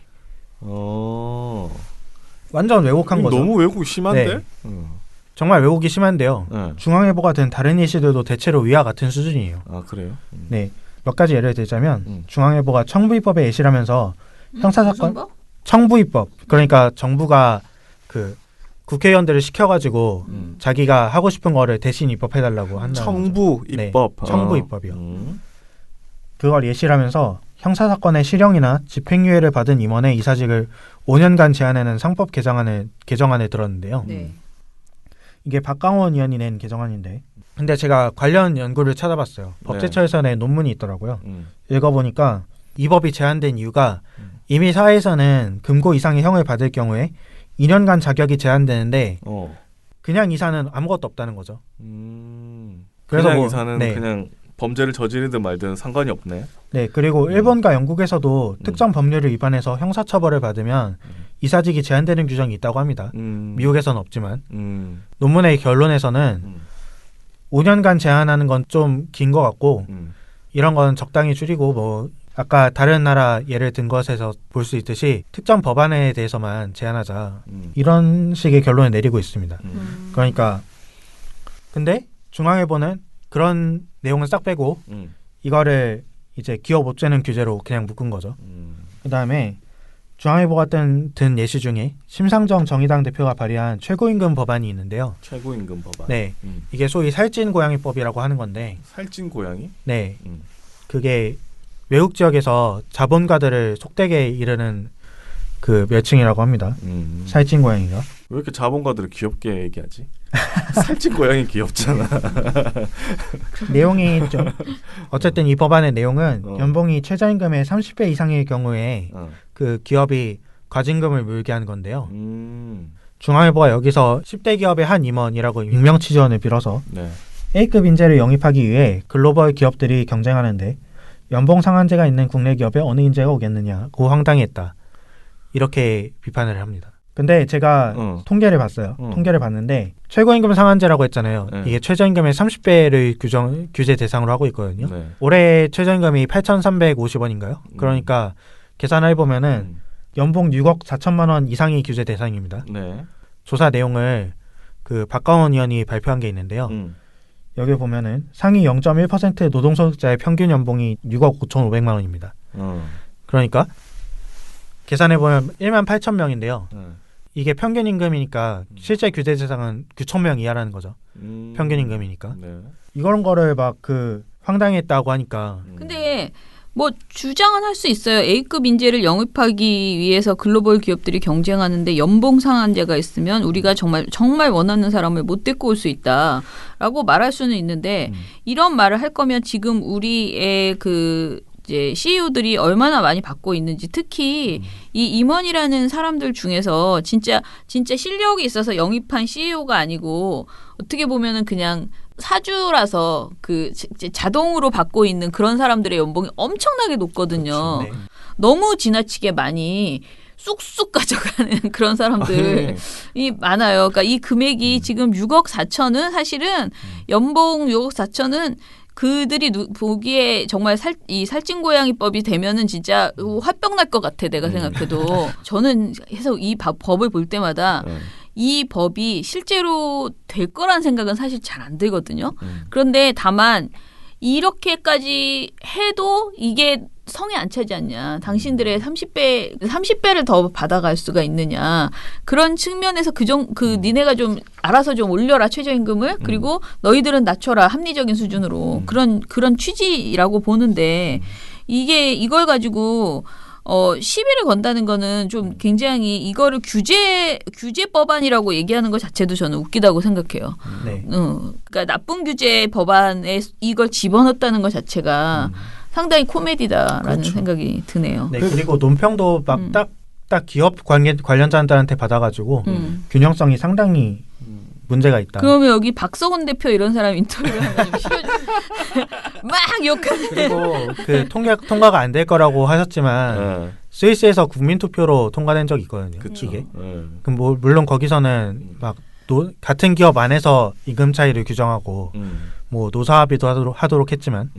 완전 왜곡한 거죠. 너무 왜곡 심한데? 네. 정말 왜곡이 심한데요. 네. 중앙일보가 든 다른 예시들도 대체로 위와 같은 수준이에요. 아 그래요? 네, 몇 가지 예를 들자면 중앙일보가 청부입법에 예시라면서 형사사건 청부입법, 그러니까 정부가 그 국회의원들을 시켜가지고 자기가 하고 싶은 거를 대신 입법해달라고 한다는 청부입법. 네, 청부입법이요. 그걸 예시라면서 형사사건의 실형이나 집행유예를 받은 임원의 이사직을 5년간 제한하는 상법 개정안을 들었는데요. 네. 이게 박강원 의원이 낸 개정안인데, 근데 제가 관련 연구를 찾아봤어요. 법제처에서 낸 논문이 있더라고요. 읽어보니까 이 법이 제한된 이유가 이미 사회에서는 금고 이상의 형을 받을 경우에 2년간 자격이 제한되는데 그냥 이사는 아무것도 없다는 거죠. 그래서 그냥 이사는 그냥 범죄를 저지르든 말든 상관이 없네. 네, 그리고 일본과 영국에서도 특정 법률을 위반해서 형사처벌을 받으면 이사직이 제한되는 규정이 있다고 합니다. 미국에서는 없지만 논문의 결론에서는 5년간 제한하는 건 좀 긴 것 같고 이런 건 적당히 줄이고 뭐 아까 다른 나라 예를 든 것에서 볼 수 있듯이 특정 법안에 대해서만 제한하자 이런 식의 결론을 내리고 있습니다. 그러니까 근데 중앙일보는 그런 내용을 싹 빼고 이거를 이제 기업 못죄는 규제로 그냥 묶은 거죠. 그 다음에 중앙일보가 든 예시 중에 심상정 정의당 대표가 발의한 최고임금 법안이 있는데요. 최고임금 법안. 네, 이게 소위 살찐고양이법이라고 하는 건데. 살찐고양이? 네, 그게 외국 지역에서 자본가들을 속되게 이르는 그 명칭이라고 합니다. 살찐고양이가. 왜 이렇게 자본가들을 귀엽게 얘기하지? 살찐고양이 귀엽잖아. 내용이 좀 어쨌든 이 법안의 내용은 연봉이 최저임금의 30배 이상일 경우에 그 기업이 과징금을 물게 하는 건데요. 중앙일보가 여기서 10대 기업의 한 임원이라고 익명치 지원을 빌어서 A급 인재를 영입하기 위해 글로벌 기업들이 경쟁하는데 연봉 상한제가 있는 국내 기업에 어느 인재가 오겠느냐고 황당했다. 이렇게 비판을 합니다. 근데 제가 통계를 봤어요. 통계를 봤는데 최고임금 상한제라고 했잖아요. 이게 최저임금의 30배를 규제 대상으로 하고 있거든요. 올해 최저임금이 8,350원인가요? 그러니까 계산을 해보면은 연봉 6억 4천만 원 이상이 규제 대상입니다. 조사 내용을 그 박강원 의원이 발표한 게 있는데요. 여기 보면은 상위 0.1% 노동소득자의 평균 연봉이 6억 5,500만 원입니다. 그러니까 계산해보면 1만 8천 명인데요. 이게 평균 임금이니까 실제 규제 대상은 9천 명 이하라는 거죠. 평균 임금이니까. 이런 거를 막 그 황당했다고 하니까. 근데 뭐 주장은 할 수 있어요. A급 인재를 영입하기 위해서 글로벌 기업들이 경쟁하는데 연봉 상한제가 있으면 우리가 정말 원하는 사람을 못 데리고 올 수 있다라고 말할 수는 있는데 이런 말을 할 거면 지금 우리의 그 이제 CEO들이 얼마나 많이 받고 있는지 특히 이 임원이라는 사람들 중에서 진짜 실력이 있어서 영입한 CEO가 아니고 어떻게 보면은 그냥 사주라서 그 자동으로 받고 있는 그런 사람들의 연봉이 엄청나게 높거든요. 그렇죠, 네. 너무 지나치게 많이 쑥쑥 가져가는 그런 사람들이 많아요. 그러니까 이 금액이 지금 6억 4천은 사실은 연봉 6억 4천은 그들이 보기에 정말 이 살찐고양이법이 되면은 진짜 화병 날 것 같아 내가 생각해도. 저는 해서 이 법을 볼 때마다 이 법이 실제로 될 거란 생각은 사실 잘 안 들거든요. 그런데 다만 이렇게까지 해도 이게 성에 안 차지 않냐. 당신들의 30배를 더 받아갈 수가 있느냐. 그런 측면에서 니네가 좀 알아서 좀 올려라 최저임금을. 그리고 너희들은 낮춰라 합리적인 수준으로. 그런 취지라고 보는데 이걸 가지고 시비를 건다는 거는 좀 굉장히 이거를 규제 법안이라고 얘기하는 것 자체도 저는 웃기다고 생각해요. 네. 그러니까 나쁜 규제 법안에 이걸 집어넣었다는 것 자체가 상당히 코미디다라는 그렇죠. 생각이 드네요. 네, 그리고 논평도 막 딱 기업 관련자들한테 받아가지고 균형성이 상당히 문제가 있다. 그러면 여기 박성훈 대표 이런 사람 인터뷰를 하면 막 욕하는. 그리고 그 통과가 안 될 거라고 하셨지만 스위스에서 국민투표로 통과된 적이 있거든요. 그쵸. 이게. 그럼 물론 거기서는 막 같은 기업 안에서 임금 차이를 규정하고 뭐 노사합의도 하도록 했지만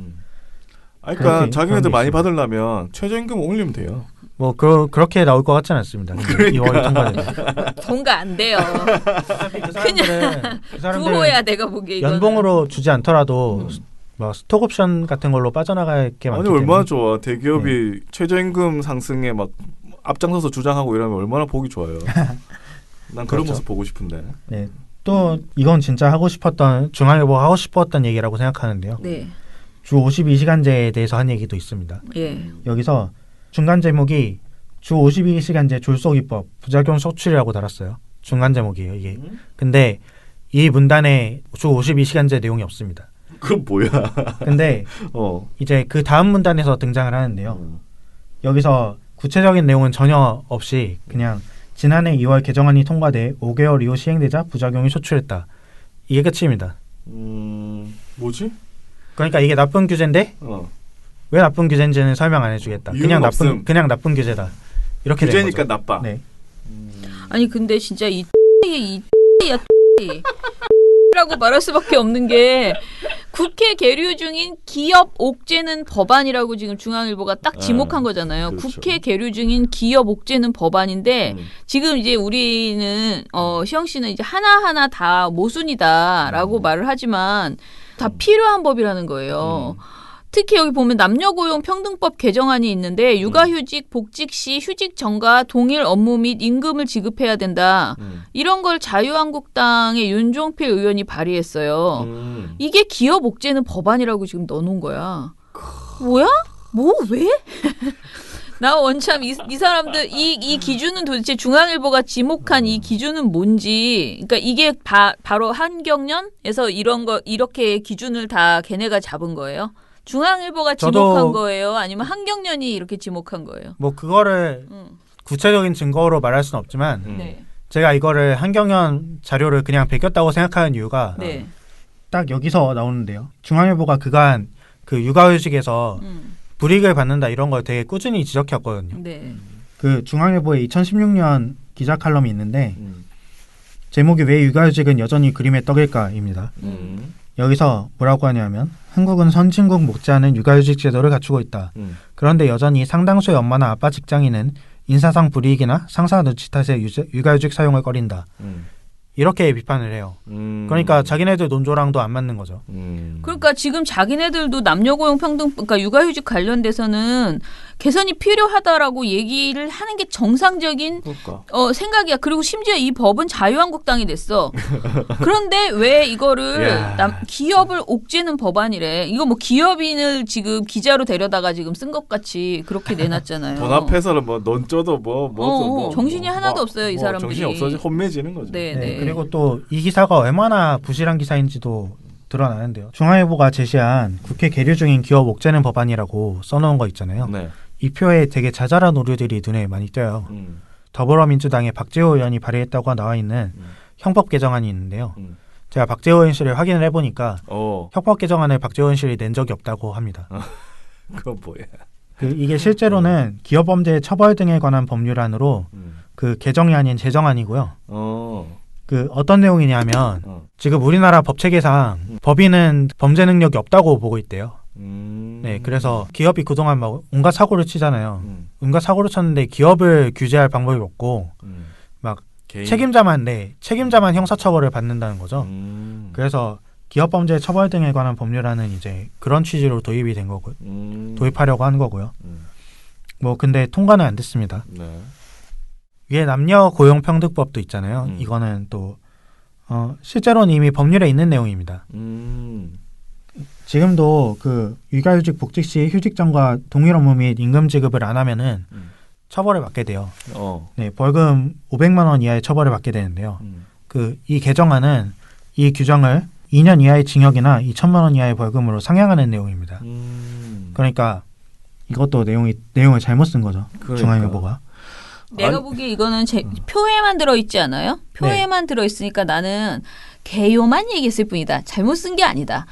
그러니까 자기네들 많이 있습니다. 받으려면 최저임금 올리면 돼요. 뭐 그렇게 나올 것 같지는 않습니다. 그러니까. 2월 통과되면 통과 안 돼요. 그 사람들은 구호야 내가 보기에 이거는. 연봉으로 주지 않더라도 뭐 스톡옵션 같은 걸로 빠져나갈 게 많기 아니 얼마나 때문에 좋아. 대기업이 최저임금 상승에 막 앞장서서 주장하고 이러면 얼마나 보기 좋아요. 난 그런 그렇죠. 모습 보고 싶은데. 네. 또 이건 진짜 하고 싶었던 중앙일보가 하고 싶었던 얘기라고 생각하는데요. 네. 주 52시간제에 대해서 한 얘기도 있습니다. 예. 여기서 중간 제목이 주 52시간제 졸속입법 부작용 소출이라고 달았어요. 중간 제목이에요 이게. 근데 이 문단에 주 52시간제 내용이 없습니다. 그건 뭐야? 근데 이제 그 다음 문단에서 등장을 하는데요. 여기서 구체적인 내용은 전혀 없이 그냥 지난해 2월 개정안이 통과돼 5개월 이후 시행되자 부작용이 소출했다. 이게 끝입니다. 뭐지? 그러니까 이게 나쁜 규제인데 왜 나쁜 규제인지는 설명 안 해주겠다. 그냥 나쁜 규제다. 이렇게 된 규제니까 거죠. 나빠. 네. 아니 근데 진짜 이 라고 말할 수밖에 없는 게 국회 계류 중인 기업 옥죄는 법안이라고 지금 중앙일보가 딱 지목한 거잖아요. 그렇죠. 국회 계류 중인 기업 옥죄는 법안인데 지금 이제 우리는 시영 씨는 이제 하나하나 다 모순이다라고 말을 하지만 다 필요한 법이라는 거예요. 특히 여기 보면 남녀고용평등법 개정안이 있는데 육아휴직, 복직 시 휴직 전과 동일 업무 및 임금을 지급해야 된다. 이런 걸 자유한국당의 윤종필 의원이 발의했어요. 이게 기업 옥죄는 법안이라고 지금 넣어놓은 거야. 뭐야? 뭐 왜? 나 원참 이 사람들 이 기준은 도대체 중앙일보가 지목한 이 기준은 뭔지, 그러니까 이게 바로 한경련에서 이런 거 이렇게 기준을 다 걔네가 잡은 거예요. 중앙일보가 지목한 거예요? 아니면 한경련이 이렇게 지목한 거예요? 뭐 그거를 구체적인 증거로 말할 수는 없지만 네. 제가 이거를 한경련 자료를 그냥 베꼈다고 생각하는 이유가 네. 딱 여기서 나오는데요. 중앙일보가 그간 그 육아휴직에서 불이익을 받는다 이런 걸 되게 꾸준히 지적했거든요. 네. 그 중앙일보의 2016년 기자 칼럼이 있는데 제목이 왜 육아휴직은 여전히 그림의 떡일까입니다. 여기서 뭐라고 하냐면 한국은 선진국 못지않은 육아휴직 제도를 갖추고 있다. 그런데 여전히 상당수의 엄마나 아빠 직장인은 인사상 불이익이나 상사 눈치 탓에 육아휴직 사용을 꺼린다. 이렇게 비판을 해요. 그러니까 자기네들 논조랑도 안 맞는 거죠. 그러니까 지금 자기네들도 남녀고용평등, 그러니까 육아휴직 관련돼서는 개선이 필요하다라고 얘기를 하는 게 정상적인 생각이야. 그리고 심지어 이 법은 자유한국당이 냈어. 그런데 왜 이거를 기업을 옥죄는 법안이래. 이거 뭐 기업인을 지금 기자로 데려다가 지금 쓴 것 같이 그렇게 내놨잖아요. 돈 앞에서는 뭐 넌쪄도 뭐 정신이 하나도 없어요, 이 사람들이. 정신이 없어지 혼매지는 거죠. 네. 그리고 또 이 기사가 얼마나 부실한 기사인지도 드러나는데요. 중앙일보가 제시한 국회 계류 중인 기업 옥죄는 법안이라고 써놓은 거 있잖아요. 네. 이 표에 되게 자잘한 오류들이 눈에 많이 띄어요. 더불어민주당의 박재호 의원이 발의했다고 나와 있는 형법 개정안이 있는데요. 제가 박재호 의원실을 확인을 해보니까 형법 개정안을 박재호 의원실이 낸 적이 없다고 합니다. 그건 뭐야? 이게 실제로는 기업범죄 처벌 등에 관한 법률안으로 그 개정이 아닌 제정안이고요. 그 어떤 내용이냐면 지금 우리나라 법 체계상 법인은 범죄 능력이 없다고 보고 있대요. 네, 그래서 기업이 그동안 막 온갖 사고를 치잖아요. 온갖 사고를 쳤는데 기업을 규제할 방법이 없고 막 책임자만 형사처벌을 받는다는 거죠. 그래서 기업범죄 처벌 등에 관한 법률안은 이제 그런 취지로 도입이 된 거고 도입하려고 하는 거고요. 뭐 근데 통과는 안 됐습니다. 네. 위에 남녀고용평등법도 있잖아요. 이거는 또 실제로는 이미 법률에 있는 내용입니다. 지금도 그 육아휴직 복직 시 휴직 전과 동일 업무 및 임금 지급을 안 하면은 처벌을 받게 돼요. 네, 벌금 500만 원 이하의 처벌을 받게 되는데요. 이 개정안은 이 규정을 2년 이하의 징역이나 2천만 원 이하의 벌금으로 상향하는 내용입니다. 그러니까 이것도 내용을 잘못 쓴 거죠. 그러니까. 중앙일보가. 내가 보기에 이거는 표에만 들어있지 않아요? 표에만 들어있으니까 나는 개요만 얘기했을 뿐이다. 잘못 쓴 게 아니다.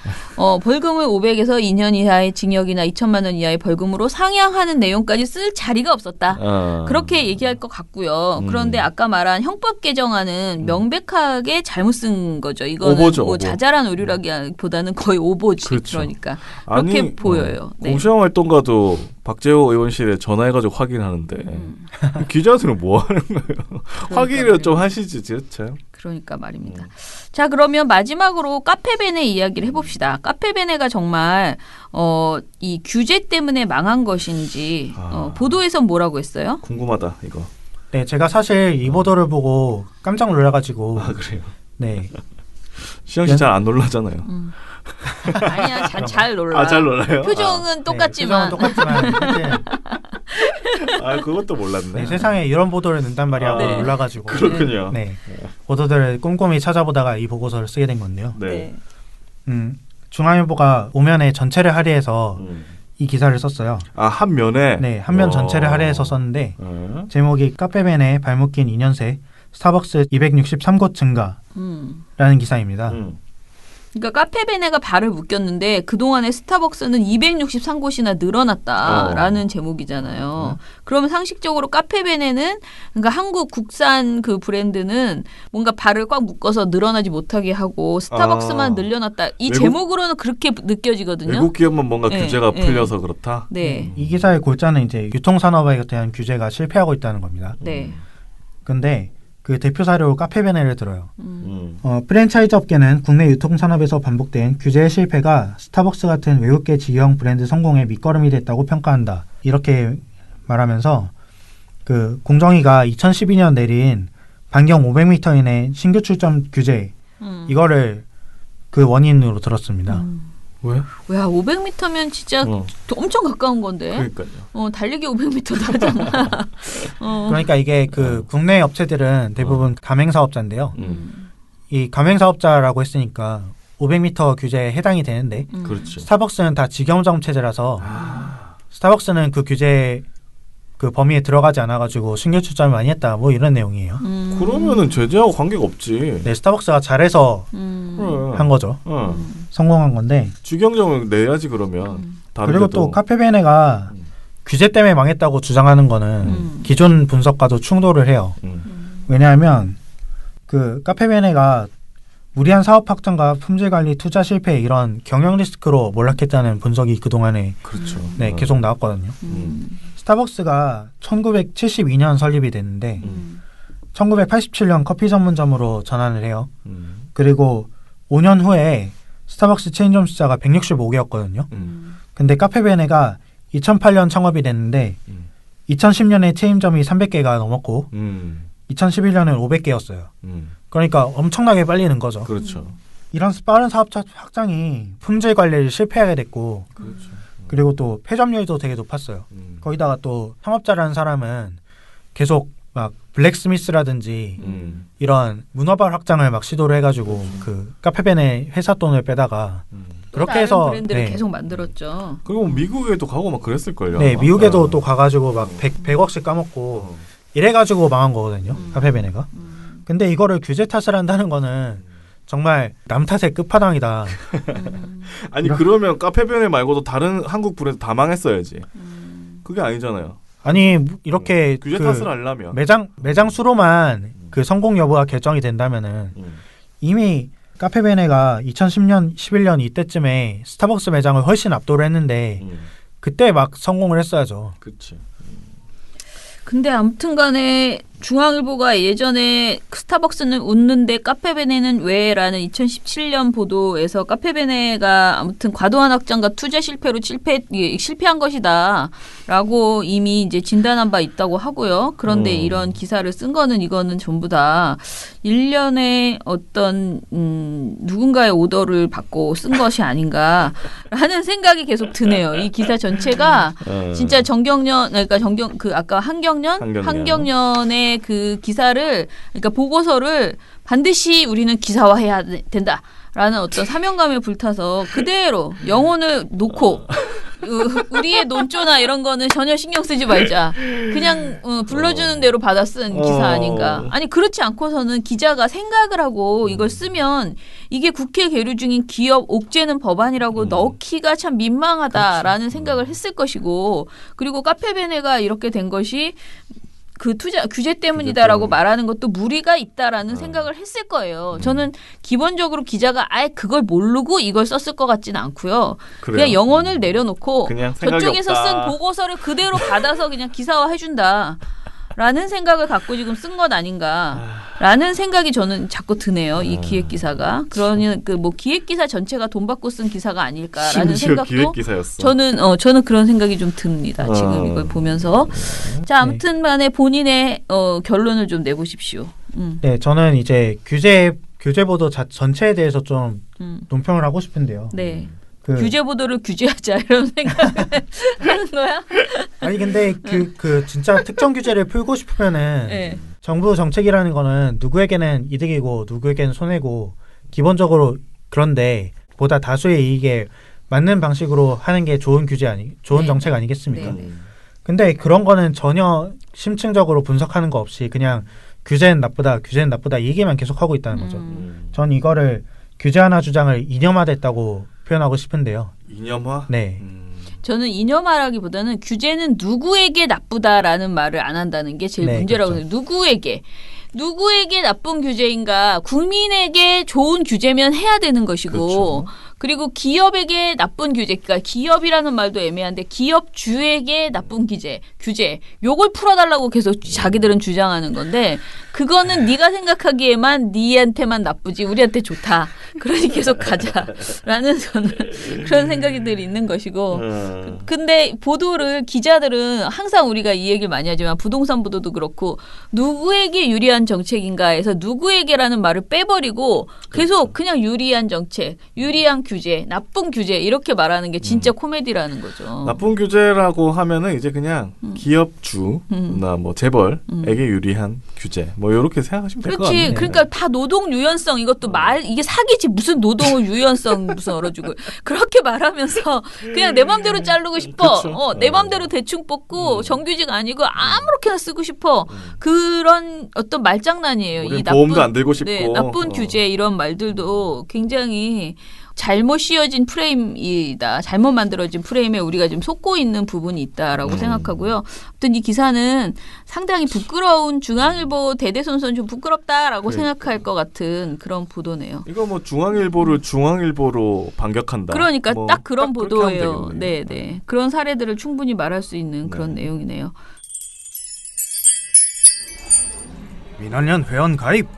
벌금을 500에서 2년 이하의 징역이나 2천만 원 이하의 벌금으로 상향하는 내용까지 쓸 자리가 없었다. 그렇게 얘기할 것 같고요. 그런데 아까 말한 형법 개정안은 명백하게 잘못 쓴 거죠. 이거는 오보죠, 뭐 오보. 자잘한 오류라기보다는 거의 오보지. 그렇죠. 그러니까 그렇게 아니, 보여요. 네. 공시황 활동가도 박재호 의원실에 전화해가지고 확인하는데 기자들은 뭐 하는 거예요? 확인을 좀 하시지, 참. 그러니까 말입니다. 자, 그러면 마지막으로 카페베네 이야기를 해봅시다. 카페베네가 정말 이 규제 때문에 망한 것인지 보도에서 뭐라고 했어요? 궁금하다 이거. 네, 제가 사실 이 보도를 보고 깜짝 놀라가지고 아 그래요? 네, 시영 씨 잘 안 놀라잖아요. 아니야, 잘 놀라. 아 잘 놀라요? 표정은 똑같지만. 표정은 똑같지만 사실 아 그것도 몰랐네. 네, 세상에 이런 보도를 낸단 말이야 하고 네. 놀라가지고 그렇군요. 네, 보도들을 꼼꼼히 찾아보다가 이 보고서를 쓰게 된 건데요. 네. 중앙일보가 오면에 전체를 할애해서 이 기사를 썼어요. 아 한 면에. 네, 한 면 전체를 할애해서 썼는데 제목이 카페벤에 발목 낀 2년 새 스타벅스 263곳 증가라는 기사입니다. 그러니까 카페베네가 발을 묶였는데 그동안에 스타벅스는 263곳이나 늘어났다라는 제목이잖아요. 그러면 상식적으로 카페베네는 그러니까 한국 국산 그 브랜드는 뭔가 발을 꽉 묶어서 늘어나지 못하게 하고 스타벅스만 늘려놨다. 이 제목으로는 그렇게 느껴지거든요. 외국 기업만 뭔가 네, 규제가 네. 풀려서 그렇다. 네. 이 기사의 골자는 이제 유통산업에 대한 규제가 실패하고 있다는 겁니다. 네. 근데 그 대표 사례로 카페베네를 들어요. 프랜차이즈 업계는 국내 유통산업에서 반복된 규제의 실패가 스타벅스 같은 외국계 지형 브랜드 성공의 밑거름이 됐다고 평가한다. 이렇게 말하면서 그 공정위가 2012년 내린 반경 500m 이내 신규 출점 규제 이거를 그 원인으로 들었습니다. 왜? 야, 500m면 진짜 엄청 가까운 건데. 그러니까요. 달리기 500m도 하잖아. 그러니까 이게 그 국내 업체들은 대부분 가맹사업자인데요. 이 가맹사업자라고 했으니까 500m 규제에 해당이 되는데 그렇지. 스타벅스는 다 직영점 체제라서 스타벅스는 그 규제 그 범위에 들어가지 않아가지고 신규 출점을 많이 했다 뭐 이런 내용이에요. 그러면은 제재하고 관계가 없지. 네, 스타벅스가 잘해서 한 거죠. 성공한 건데. 주경점을 내야지 그러면. 그리고 또 카페베네가 규제 때문에 망했다고 주장하는 거는 기존 분석과도 충돌을 해요. 왜냐하면 그 카페베네가 무리한 사업 확장과 품질 관리 투자 실패 이런 경영 리스크로 몰락했다는 분석이 그동안에 그렇죠. 네, 계속 나왔거든요. 스타벅스가 1972년 설립이 됐는데 1987년 커피 전문점으로 전환을 해요. 그리고 5년 후에 스타벅스 체인점 숫자가 165개였거든요. 근데 카페베네가 2008년 창업이 됐는데 2010년에 체인점이 300개가 넘었고 2011년에는 500개였어요. 그러니까 엄청나게 빨리 는 거죠. 그렇죠. 이런 빠른 사업 확장이 품질 관리를 실패하게 됐고 그렇죠. 그리고 또 폐점률도 되게 높았어요. 거기다가 또 창업자라는 사람은 계속 막 블랙스미스라든지 이런 문화발 확장을 막 시도를 해가지고 그 카페벤의 회사 돈을 빼다가 그렇게 해서 브랜드를 계속 만들었죠. 그리고 미국에도 가고 막 그랬을걸요. 네, 미국에도 또 가가지고 막 100억씩 까먹고 이래가지고 망한 거거든요. 카페베네가. 근데 이거를 규제 탓을 한다는 거는 정말 남 탓의 끝판왕이다. 아니 그러면 카페베네 말고도 다른 한국 브랜드 다 망했어야지. 그게 아니잖아요. 아니 이렇게 규제 그 탓을 하려면 매장 수로만 그 성공 여부가 결정이 된다면은 이미 카페베네가 2010년 11년 이때쯤에 스타벅스 매장을 훨씬 압도를 했는데 그때 막 성공을 했어야죠. 그렇지. 근데 아무튼간에 중앙일보가 예전에 스타벅스는 웃는데 카페베네는 왜라는 2017년 보도에서 카페베네가 아무튼 과도한 확장과 투자 실패로 실패한 것이다라고 이미 이제 진단한 바 있다고 하고요. 그런데 이런 기사를 쓴 거는 이거는 전부 다 일련의 어떤 누군가의 오더를 받고 쓴 것이 아닌가라는 생각이 계속 드네요. 이 기사 전체가 진짜 정경련 그러니까 아까 한경련의 그 기사를 그러니까 보고서를 반드시 우리는 기사화해야 된다라는 어떤 사명감에 불타서 그대로 영혼을 놓고 우리의 논조나 이런 거는 전혀 신경 쓰지 말자. 그냥 불러주는 대로 받아 쓴 기사 아닌가. 아니 그렇지 않고서는 기자가 생각을 하고 이걸 쓰면 이게 국회 계류 중인 기업 옥죄는 법안이라고 넣기가 참 민망하다라는 생각을 했을 것이고 그리고 카페베네가 이렇게 된 것이 그 투자 규제 때문이다라고 말하는 것도 무리가 있다라는 생각을 했을 거예요. 저는 기본적으로 기자가 아예 그걸 모르고 이걸 썼을 것 같지는 않고요. 그냥 영혼을 내려놓고 그냥 저쪽에서 없다. 쓴 보고서를 그대로 받아서 그냥 기사화해준다. 라는 생각을 갖고 지금 쓴 것 아닌가라는 생각이 저는 자꾸 드네요. 이 기획 기사가. 그러니 그 뭐 기획 기사 전체가 돈 받고 쓴 기사가 아닐까라는 생각도 기획 기사였어. 저는 그런 생각이 좀 듭니다. 지금 이걸 보면서. 자, 아무튼간에 본인의 결론을 좀 내보십시오. 네, 저는 이제 규제 보도 전체에 대해서 좀 논평을 하고 싶은데요. 네. 규제 보도를 규제하자 이런 생각을 하는 거야? 아니 근데 그 진짜 특정 규제를 풀고 싶으면은 네. 정부 정책이라는 거는 누구에게는 이득이고 누구에게는 손해고 기본적으로 그런데 보다 다수의 이익에 맞는 방식으로 하는 게 좋은 네. 정책 아니겠습니까? 네. 근데 그런 거는 전혀 심층적으로 분석하는 거 없이 그냥 규제는 나쁘다 이 얘기만 계속 하고 있다는 거죠. 전 이거를 규제하나 주장을 이념화됐다고 표현하고 싶은데요. 이념화? 네. 저는 이념화라기보다는 규제는 누구에게 나쁘다라는 말을 안 한다는 게 제일 문제라고 그렇죠. 생각해요. 누구에게 나쁜 규제인가? 국민에게 좋은 규제면 해야 되는 것이고 그렇죠. 그리고 기업에게 나쁜 규제, 그러니까 기업이라는 말도 애매한데 기업주에게 나쁜 규제, 요걸 풀어달라고 계속 자기들은 주장하는 건데 그거는 네가 생각하기에만 니한테만 나쁘지 우리한테 좋다. 그러니 계속 가자라는 저는 그런 생각이 늘 있는 것이고 근데 기자들은 항상 우리가 이 얘기를 많이 하지만 부동산 보도도 그렇고 누구에게 유리한 정책인가에서 누구에게라는 말을 빼버리고 계속 그냥 유리한 정책, 유리한 규제, 나쁜 규제 이렇게 말하는 게 진짜 코미디라는 거죠. 나쁜 규제라고 하면은 이제 그냥 기업주나 뭐 재벌에게 유리한 규제 뭐 이렇게 생각하시면 될 것 같네요. 그렇지. 그러니까 다 노동 유연성 이것도 이게 사기지 무슨 노동을 유연성 무슨 얼어주고 그렇게 말하면서 그냥 내 맘대로 자르고 싶어. 그쵸. 내 맘대로 대충 뽑고 정규직 아니고 아무렇게나 쓰고 싶어. 그런 어떤 말장난이에요. 이 보험도 안 들고 싶고. 네, 나쁜 규제 이런 말들도 굉장히 잘못 씌워진 프레임이다. 잘못 만들어진 프레임에 우리가 좀 속고 있는 부분이 있다라고 생각하고요. 아무튼 이 기사는 상당히 부끄러운 중앙일보 대대손손 좀 부끄럽다라고 생각할 것 같은 그런 보도네요. 이거 뭐 중앙일보를 중앙일보로 반격한다. 그러니까 뭐 딱 그런 그렇게 하면 보도예요. 되겠네요. 네. 그런 사례들을 충분히 말할 수 있는 그런 내용이네요. 민원연 회원 가입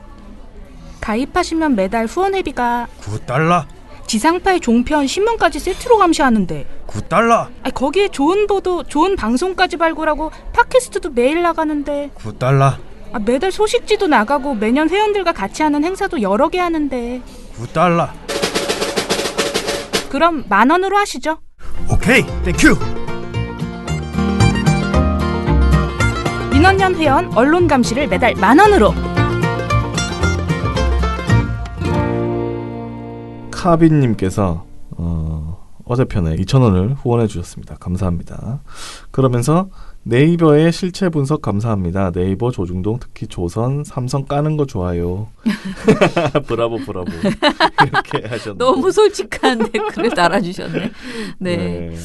가입하시면 매달 후원회비가 9달러 지상파의 종편 신문까지 세트로 감시하는데 9달러 거기에 좋은 보도 좋은 방송까지 발굴하고 팟캐스트도 매일 나가는데 9달러 매달 소식지도 나가고 매년 회원들과 같이 하는 행사도 여러 개 하는데 9달러 그럼 10,000원으로 하시죠. 오케이 땡큐 민원연 회원 언론 감시를 매달 10,000원으로. 카빈님께서 어제편에 2,000원을 후원해 주셨습니다. 감사합니다. 그러면서 네이버의 실체 분석 감사합니다. 네이버, 조중동, 특히 조선, 삼성 까는 거 좋아요. 브라보 이렇게 하셨는데 너무 솔직한 댓글을 달아주셨네. 네.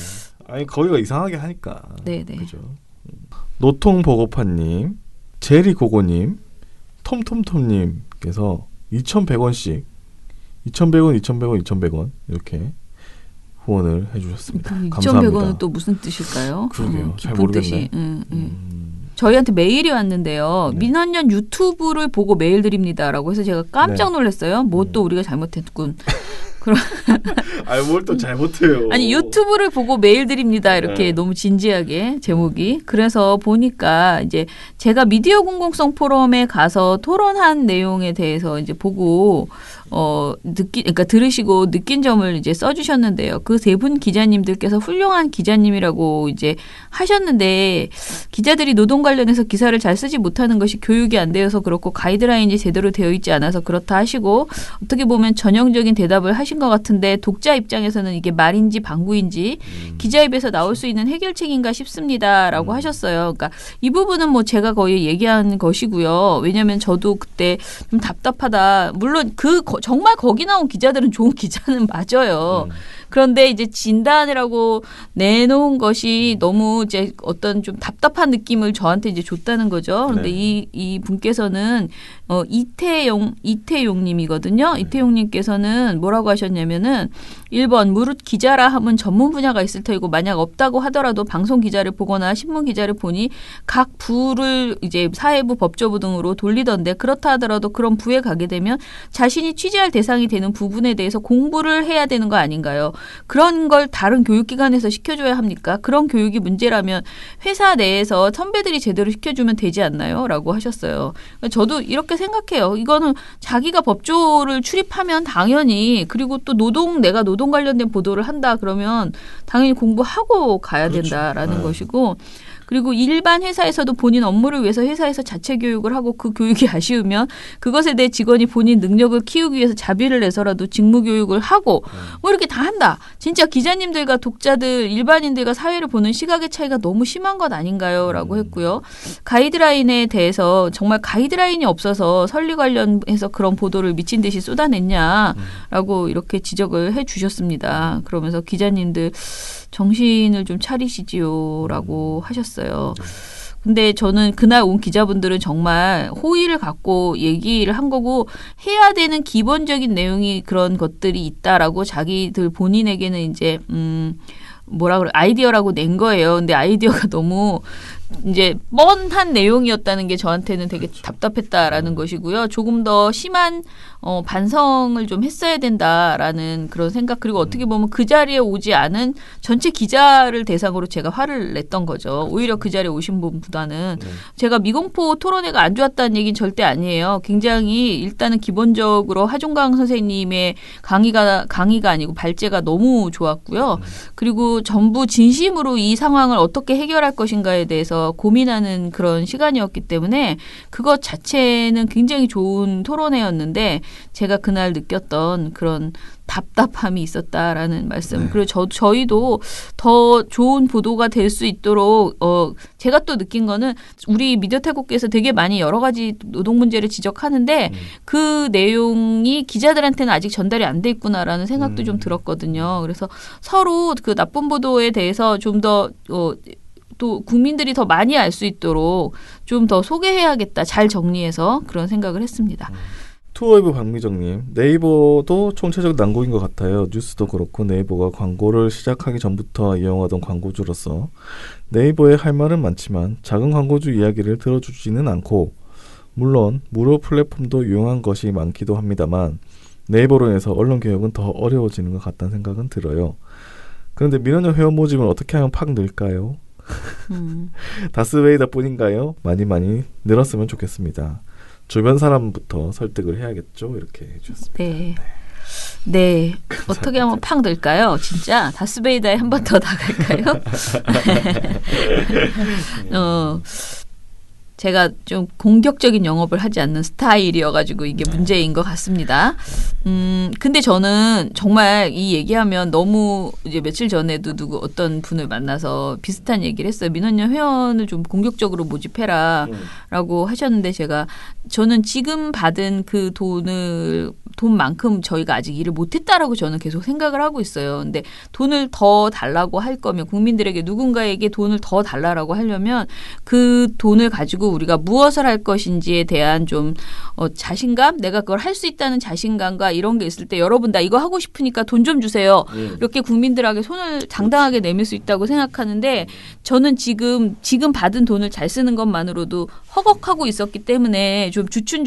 아니 거기가 이상하게 하니까. 네네. 그죠. 노통보고파님, 제리고고님, 톰톰톰님께서 2,100원씩 2,100원, 2,100원, 2,100원 이렇게 후원을 해주셨습니다. 감사합니다. 2,100원은 또 무슨 뜻일까요? 그러게요. 잘 깊은 모르겠네. 뜻이. 저희한테 메일이 왔는데요. 네. 민원연 유튜브를 보고 메일 드립니다라고 해서 제가 깜짝 놀랐어요. 뭐 또 우리가 잘못했군. 뭘 또 잘못해요. 아니 유튜브를 보고 메일 드립니다 이렇게 너무 진지하게 제목이. 그래서 보니까 이제 제가 미디어 공공성 포럼에 가서 토론한 내용에 대해서 이제 보고 그러니까 들으시고 느낀 점을 이제 써주셨는데요. 그 세 분 기자님들께서 훌륭한 기자님이라고 이제 하셨는데 기자들이 노동 관련해서 기사를 잘 쓰지 못하는 것이 교육이 안 되어서 그렇고 가이드라인이 제대로 되어 있지 않아서 그렇다 하시고 어떻게 보면 전형적인 대답을 하신 것 같은데 독자 입장에서는 이게 말인지 방구인지 기자 입에서 나올 수 있는 해결책인가 싶습니다라고 하셨어요. 그러니까 이 부분은 뭐 제가 거의 얘기한 것이고요. 왜냐하면 저도 그때 좀 답답하다. 물론 정말 거기 나온 기자들은 좋은 기자는 맞아요. 그런데 이제 진단이라고 내놓은 것이 너무 이제 어떤 좀 답답한 느낌을 저한테 이제 줬다는 거죠. 그런데 네. 이 분께서는 이태용님이거든요. 이태용님께서는 뭐라고 하셨냐면은 1번 무릇 기자라 하면 전문 분야가 있을 터이고 만약 없다고 하더라도 방송 기자를 보거나 신문 기자를 보니 각 부를 이제 사회부, 법조부 등으로 돌리던데 그렇다 하더라도 그런 부에 가게 되면 자신이 취재할 대상이 되는 부분에 대해서 공부를 해야 되는 거 아닌가요? 그런 걸 다른 교육기관에서 시켜줘야 합니까? 그런 교육이 문제라면 회사 내에서 선배들이 제대로 시켜주면 되지 않나요? 라고 하셨어요. 저도 이렇게 생각해요. 이거는 자기가 법조를 출입하면 당연히 그리고 또 내가 노동 관련된 보도를 한다 그러면 당연히 공부하고 가야 된다라는 것이고 그리고 일반 회사에서도 본인 업무를 위해서 회사에서 자체 교육을 하고 그 교육이 아쉬우면 그것에 대해 직원이 본인 능력을 키우기 위해서 자비를 내서라도 직무 교육을 하고 뭐 이렇게 다 한다. 진짜 기자님들과 독자들, 일반인들과 사회를 보는 시각의 차이가 너무 심한 것 아닌가요? 라고 했고요. 가이드라인에 대해서 정말 가이드라인이 없어서 설리 관련해서 그런 보도를 미친 듯이 쏟아냈냐라고 이렇게 지적을 해 주셨습니다. 그러면서 기자님들 정신을 좀 차리시지요라고 하셨어요. 근데 저는 그날 온 기자분들은 정말 호의를 갖고 얘기를 한 거고 해야 되는 기본적인 내용이 그런 것들이 있다라고 자기들 본인에게는 이제 아이디어라고 낸 거예요. 근데 아이디어가 너무 이제 뻔한 내용이었다는 게 저한테는 되게 답답했다라는 것이고요. 조금 더 심한 반성을 좀 했어야 된다라는 그런 생각. 그리고 어떻게 보면 그 자리에 오지 않은 전체 기자를 대상으로 제가 화를 냈던 거죠. 오히려 그 자리에 오신 분보다는 제가 미공포 토론회가 안 좋았다는 얘기는 절대 아니에요. 굉장히 일단은 기본적으로 하종강 선생님의 강의가 아니고 발제가 너무 좋았고요. 그리고 전부 진심으로 이 상황을 어떻게 해결할 것인가에 대해서 고민하는 그런 시간이었기 때문에 그것 자체는 굉장히 좋은 토론회였는데 제가 그날 느꼈던 그런 답답함이 있었다라는 말씀. 그리고 저희도 더 좋은 보도가 될 수 있도록 제가 또 느낀 거는 우리 미디어 태국에서 되게 많이 여러 가지 노동 문제를 지적하는데 그 내용이 기자들한테는 아직 전달이 안 돼 있구나라는 생각도 좀 들었거든요. 그래서 서로 그 나쁜 보도에 대해서 좀 더 또 국민들이 더 많이 알 수 있도록 좀 더 소개해야겠다. 잘 정리해서 그런 생각을 했습니다. 투어웨이브 박미정님, 네이버도 총체적 난국인 것 같아요. 뉴스도 그렇고 네이버가 광고를 시작하기 전부터 이용하던 광고주로서 네이버에 할 말은 많지만 작은 광고주 이야기를 들어주지는 않고 물론 무료 플랫폼도 유용한 것이 많기도 합니다만 네이버로 인해서 언론개혁은 더 어려워지는 것 같다는 생각은 들어요. 그런데 민원연 회원 모집은 어떻게 하면 팍 늘까요? 다스베이더 뿐인가요? 많이 늘었으면 좋겠습니다. 주변 사람부터 설득을 해야겠죠. 이렇게 해주셨습니다. 네. 어떻게 하면 팍 늘까요? 진짜 다스베이더에 한 번 더 나갈까요? 제가 좀 공격적인 영업을 하지 않는 스타일이어가지고 이게 문제인 것 같습니다. 근데 저는 정말 이 얘기하면 너무 이제 며칠 전에도 어떤 분을 만나서 비슷한 얘기를 했어요. 민원연 회원을 좀 공격적으로 모집해라 라고 하셨는데 저는 지금 받은 그 돈만큼 저희가 아직 일을 못했다라고 저는 계속 생각을 하고 있어요. 근데 돈을 더 달라고 할 거면 국민들에게 누군가에게 돈을 더 달라고 하려면 그 돈을 가지고 우리가 무엇을 할 것인지에 대한 좀 자신감, 내가 그걸 할 수 있다는 자신감과 이런 게 있을 때 여러분 나 이거 하고 싶으니까 돈 좀 주세요. 이렇게 국민들에게 손을 당당하게 내밀 수 있다고 생각하는데 저는 지금 받은 돈을 잘 쓰는 것만으로도 허걱하고 있었기 때문에 좀 주춤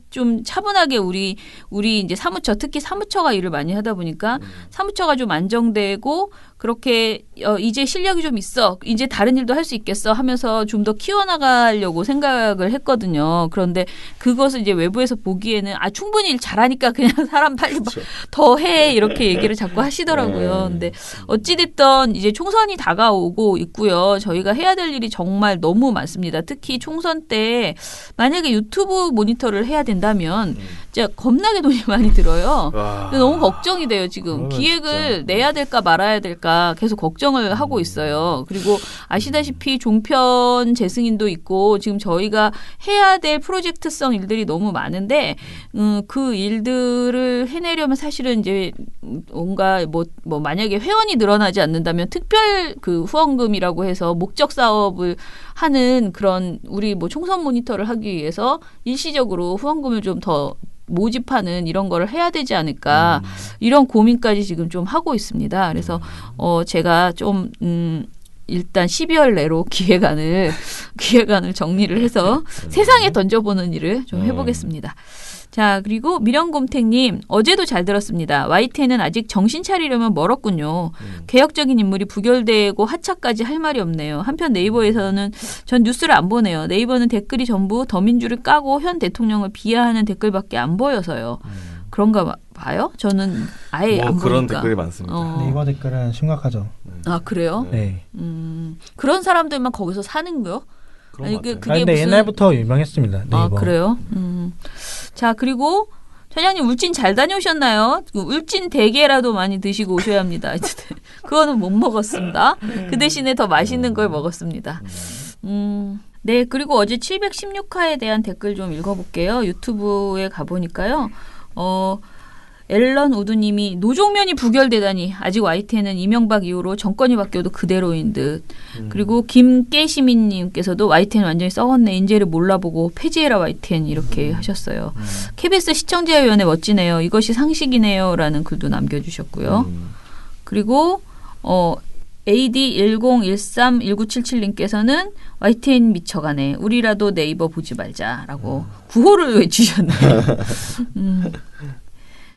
좀 차분하게 우리 이제 사무처 특히 사무처가 일을 많이 하다 보니까 사무처가 좀 안정되고 그렇게 이제 실력이 좀 있어. 이제 다른 일도 할 수 있겠어 하면서 좀 더 키워나가려고 생각을 했거든요. 그런데 그것을 이제 외부에서 보기에는 충분히 일 잘하니까 그냥 사람 빨리 더 해 이렇게 얘기를 자꾸 하시더라고요. 근데 어찌됐든 이제 총선이 다가오고 있고요. 저희가 해야 될 일이 정말 너무 많습니다. 특히 총선 때 만약에 유튜브 모니터를 해야 된다면 진짜 겁나게 돈이 많이 들어요. 너무 걱정이 돼요. 지금 기획을 내야 될까 말아야 될까 계속 걱정을 하고 있어요. 그리고 아시다시피 종편 재승인도 있고 지금 저희가 해야 될 프로젝트성 일들이 너무 많은데 그 일들을 해내려면 사실은 이제 뭔가 뭐 만약에 회원이 늘어나지 않는다면 특별 그 후원금이라고 해서 목적 사업을 하는 그런 우리 뭐 총선 모니터를 하기 위해서 일시적으로 후원금을 좀 더 모집하는 이런 거를 해야 되지 않을까 이런 고민까지 지금 좀 하고 있습니다. 그래서 제가 좀 일단 12월 내로 기획안을 정리를 해서 세상에 던져보는 일을 좀 해보겠습니다. 자, 그리고 미령곰탱님 어제도 잘 들었습니다. YTN은 아직 정신 차리려면 멀었군요. 개혁적인 인물이 부결되고 하차까지 할 말이 없네요. 한편 네이버에서는 전 뉴스를 안 보네요. 네이버는 댓글이 전부 더민주를 까고 현 대통령을 비하하는 댓글밖에 안 보여서요. 그런가 봐요? 저는 아예 안 그런 보니까. 댓글이 많습니다. 네이버 댓글은 심각하죠. 아, 그래요? 네. 그런 사람들만 거기서 사는 거요? 아니, 그게 근데 무슨... 옛날부터 유명했습니다. 네이버. 아, 그래요? 자, 그리고 차장님 울진 잘 다녀오셨나요? 울진 대게라도 많이 드시고 오셔야 합니다. 그거는 못 먹었습니다. 그 대신에 더 맛있는 걸 먹었습니다. 네, 그리고 어제 716화에 대한 댓글 좀 읽어볼게요. 유튜브에 가보니까요. 앨런 우드님이 노종면이 부결되다니 아직 YTN은 이명박 이후로 정권이 바뀌어도 그대로인 듯. 그리고 김깨시민님께서도 YTN 완전히 썩었네. 인재를 몰라보고 폐지해라 YTN 이렇게 하셨어요. KBS 시청자위원회 멋지네요. 이것이 상식이네요. 라는 글도 남겨주셨고요. 그리고 AD10131977님께서는 YTN 미쳐가네. 우리라도 네이버 보지 말자라고 구호를 외치셨네요.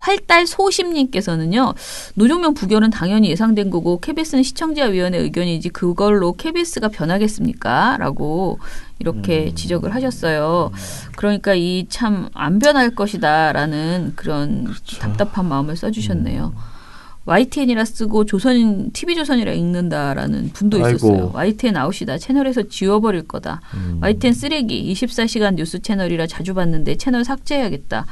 활달 소심님께서는요. 노종면 부결은 당연히 예상된 거고 KBS는 시청자위원회 의견이지 그걸로 KBS가 변하겠습니까? 라고 이렇게 지적을 하셨어요. 그러니까 이 참 안 변할 것이다 라는 그런 답답한 마음을 써주셨네요. YTN이라 쓰고 TV조선이라 읽는다라는 분도 있었어요. 아이고. YTN 아웃이다. 채널에서 지워버릴 거다. YTN 쓰레기. 24시간 뉴스 채널이라 자주 봤는데 채널 삭제해야겠다.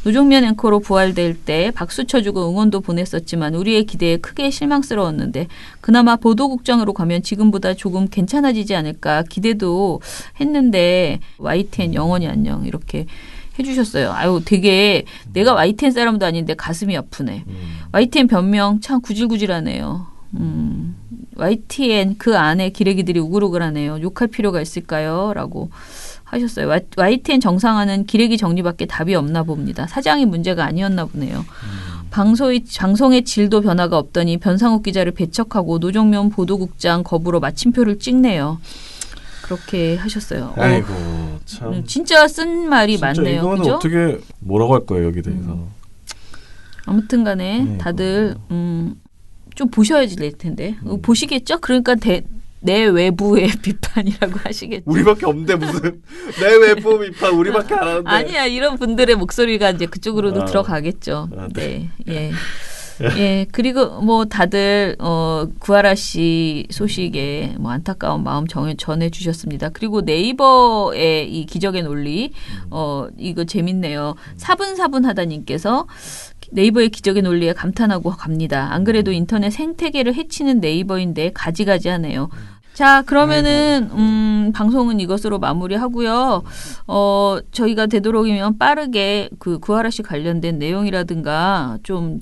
노종면 앵커로 부활될 때 박수 쳐주고 응원도 보냈었지만 우리의 기대에 크게 실망스러웠는데 그나마 보도국장으로 가면 지금보다 조금 괜찮아지지 않을까 기대도 했는데 YTN 영원히 안녕 이렇게 해주셨어요. 아유, 되게 내가 YTN 사람도 아닌데 가슴이 아프네. YTN 변명 참 구질구질하네요. YTN 그 안에 기레기들이 우글우글하네요. 욕할 필요가 있을까요? 라고 하셨어요. YTN 정상화는 기레기 정리밖에 답이 없나 봅니다. 사장이 문제가 아니었나 보네요. 방송의 질도 변화가 없더니 변상욱 기자를 배척하고 노종면 보도국장 거부로 마침표를 찍네요. 그렇게 하셨어요. 아이고 참. 진짜 쓴 말이 진짜 많네요. 이거는 그죠? 어떻게 뭐라고 할 거예요 여기 대해서. 아무튼 간에 다들 좀 보셔야지 될 텐데. 보시겠죠? 그러니까 내 외부의 비판이라고 하시겠죠. 우리밖에 없는데 무슨 내 외부 비판 우리밖에 안 하는데. 아니야. 이런 분들의 목소리가 이제 그쪽으로도 들어가겠죠. 네. 예. 예, 그리고 뭐 다들 구하라 씨 소식에 뭐 안타까운 마음 전해 주셨습니다. 그리고 네이버의 이 기적의 논리 이거 재밌네요. 사분사분하다님께서 네이버의 기적의 논리에 감탄하고 갑니다. 안 그래도 인터넷 생태계를 해치는 네이버인데 가지가지하네요. 자, 그러면은 방송은 이것으로 마무리하고요. 저희가 되도록이면 빠르게 그 구하라 씨 관련된 내용이라든가 좀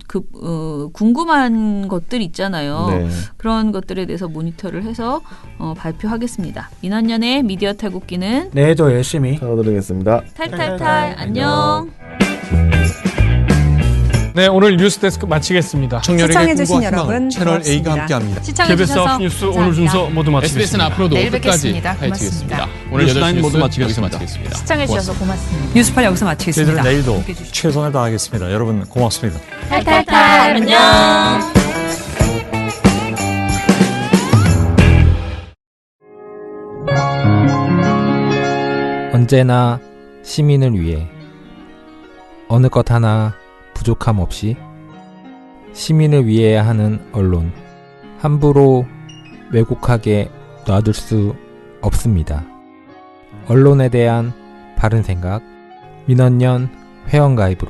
궁금한 것들 있잖아요. 네. 그런 것들에 대해서 모니터를 해서 발표하겠습니다. 민원연의 미디어 탈곡기는 내일도 열심히 찾아드리겠습니다. 탈탈탈 안녕. 네, 오늘 뉴스데스크 마치겠습니다. 청년에게 시청해주신 꿈과 여러분 희망을 채널 A가 고맙습니다. 함께합니다. 시청해주셔서 뉴스 오늘 순서 모두 마치겠습니다. SBS는 앞으로도 내일 끝까지 뵙겠습니다. 파헤치겠습니다. 고맙습니다. 오늘 8시 뉴스타임 뉴스 모두 여기서 마치겠습니다. 마치겠습니다. 시청해주셔서 고맙습니다. 뉴스팔 여기서 마치겠습니다. 저희들은 내일도 최선을 다하겠습니다. 여러분 고맙습니다. 탈탈탈 안녕. 언제나 시민을 위해 어느 것 하나 부족함 없이 시민을 위해 하는 언론, 함부로 왜곡하게 놔둘 수 없습니다. 언론에 대한 바른 생각, 민원연 회원가입으로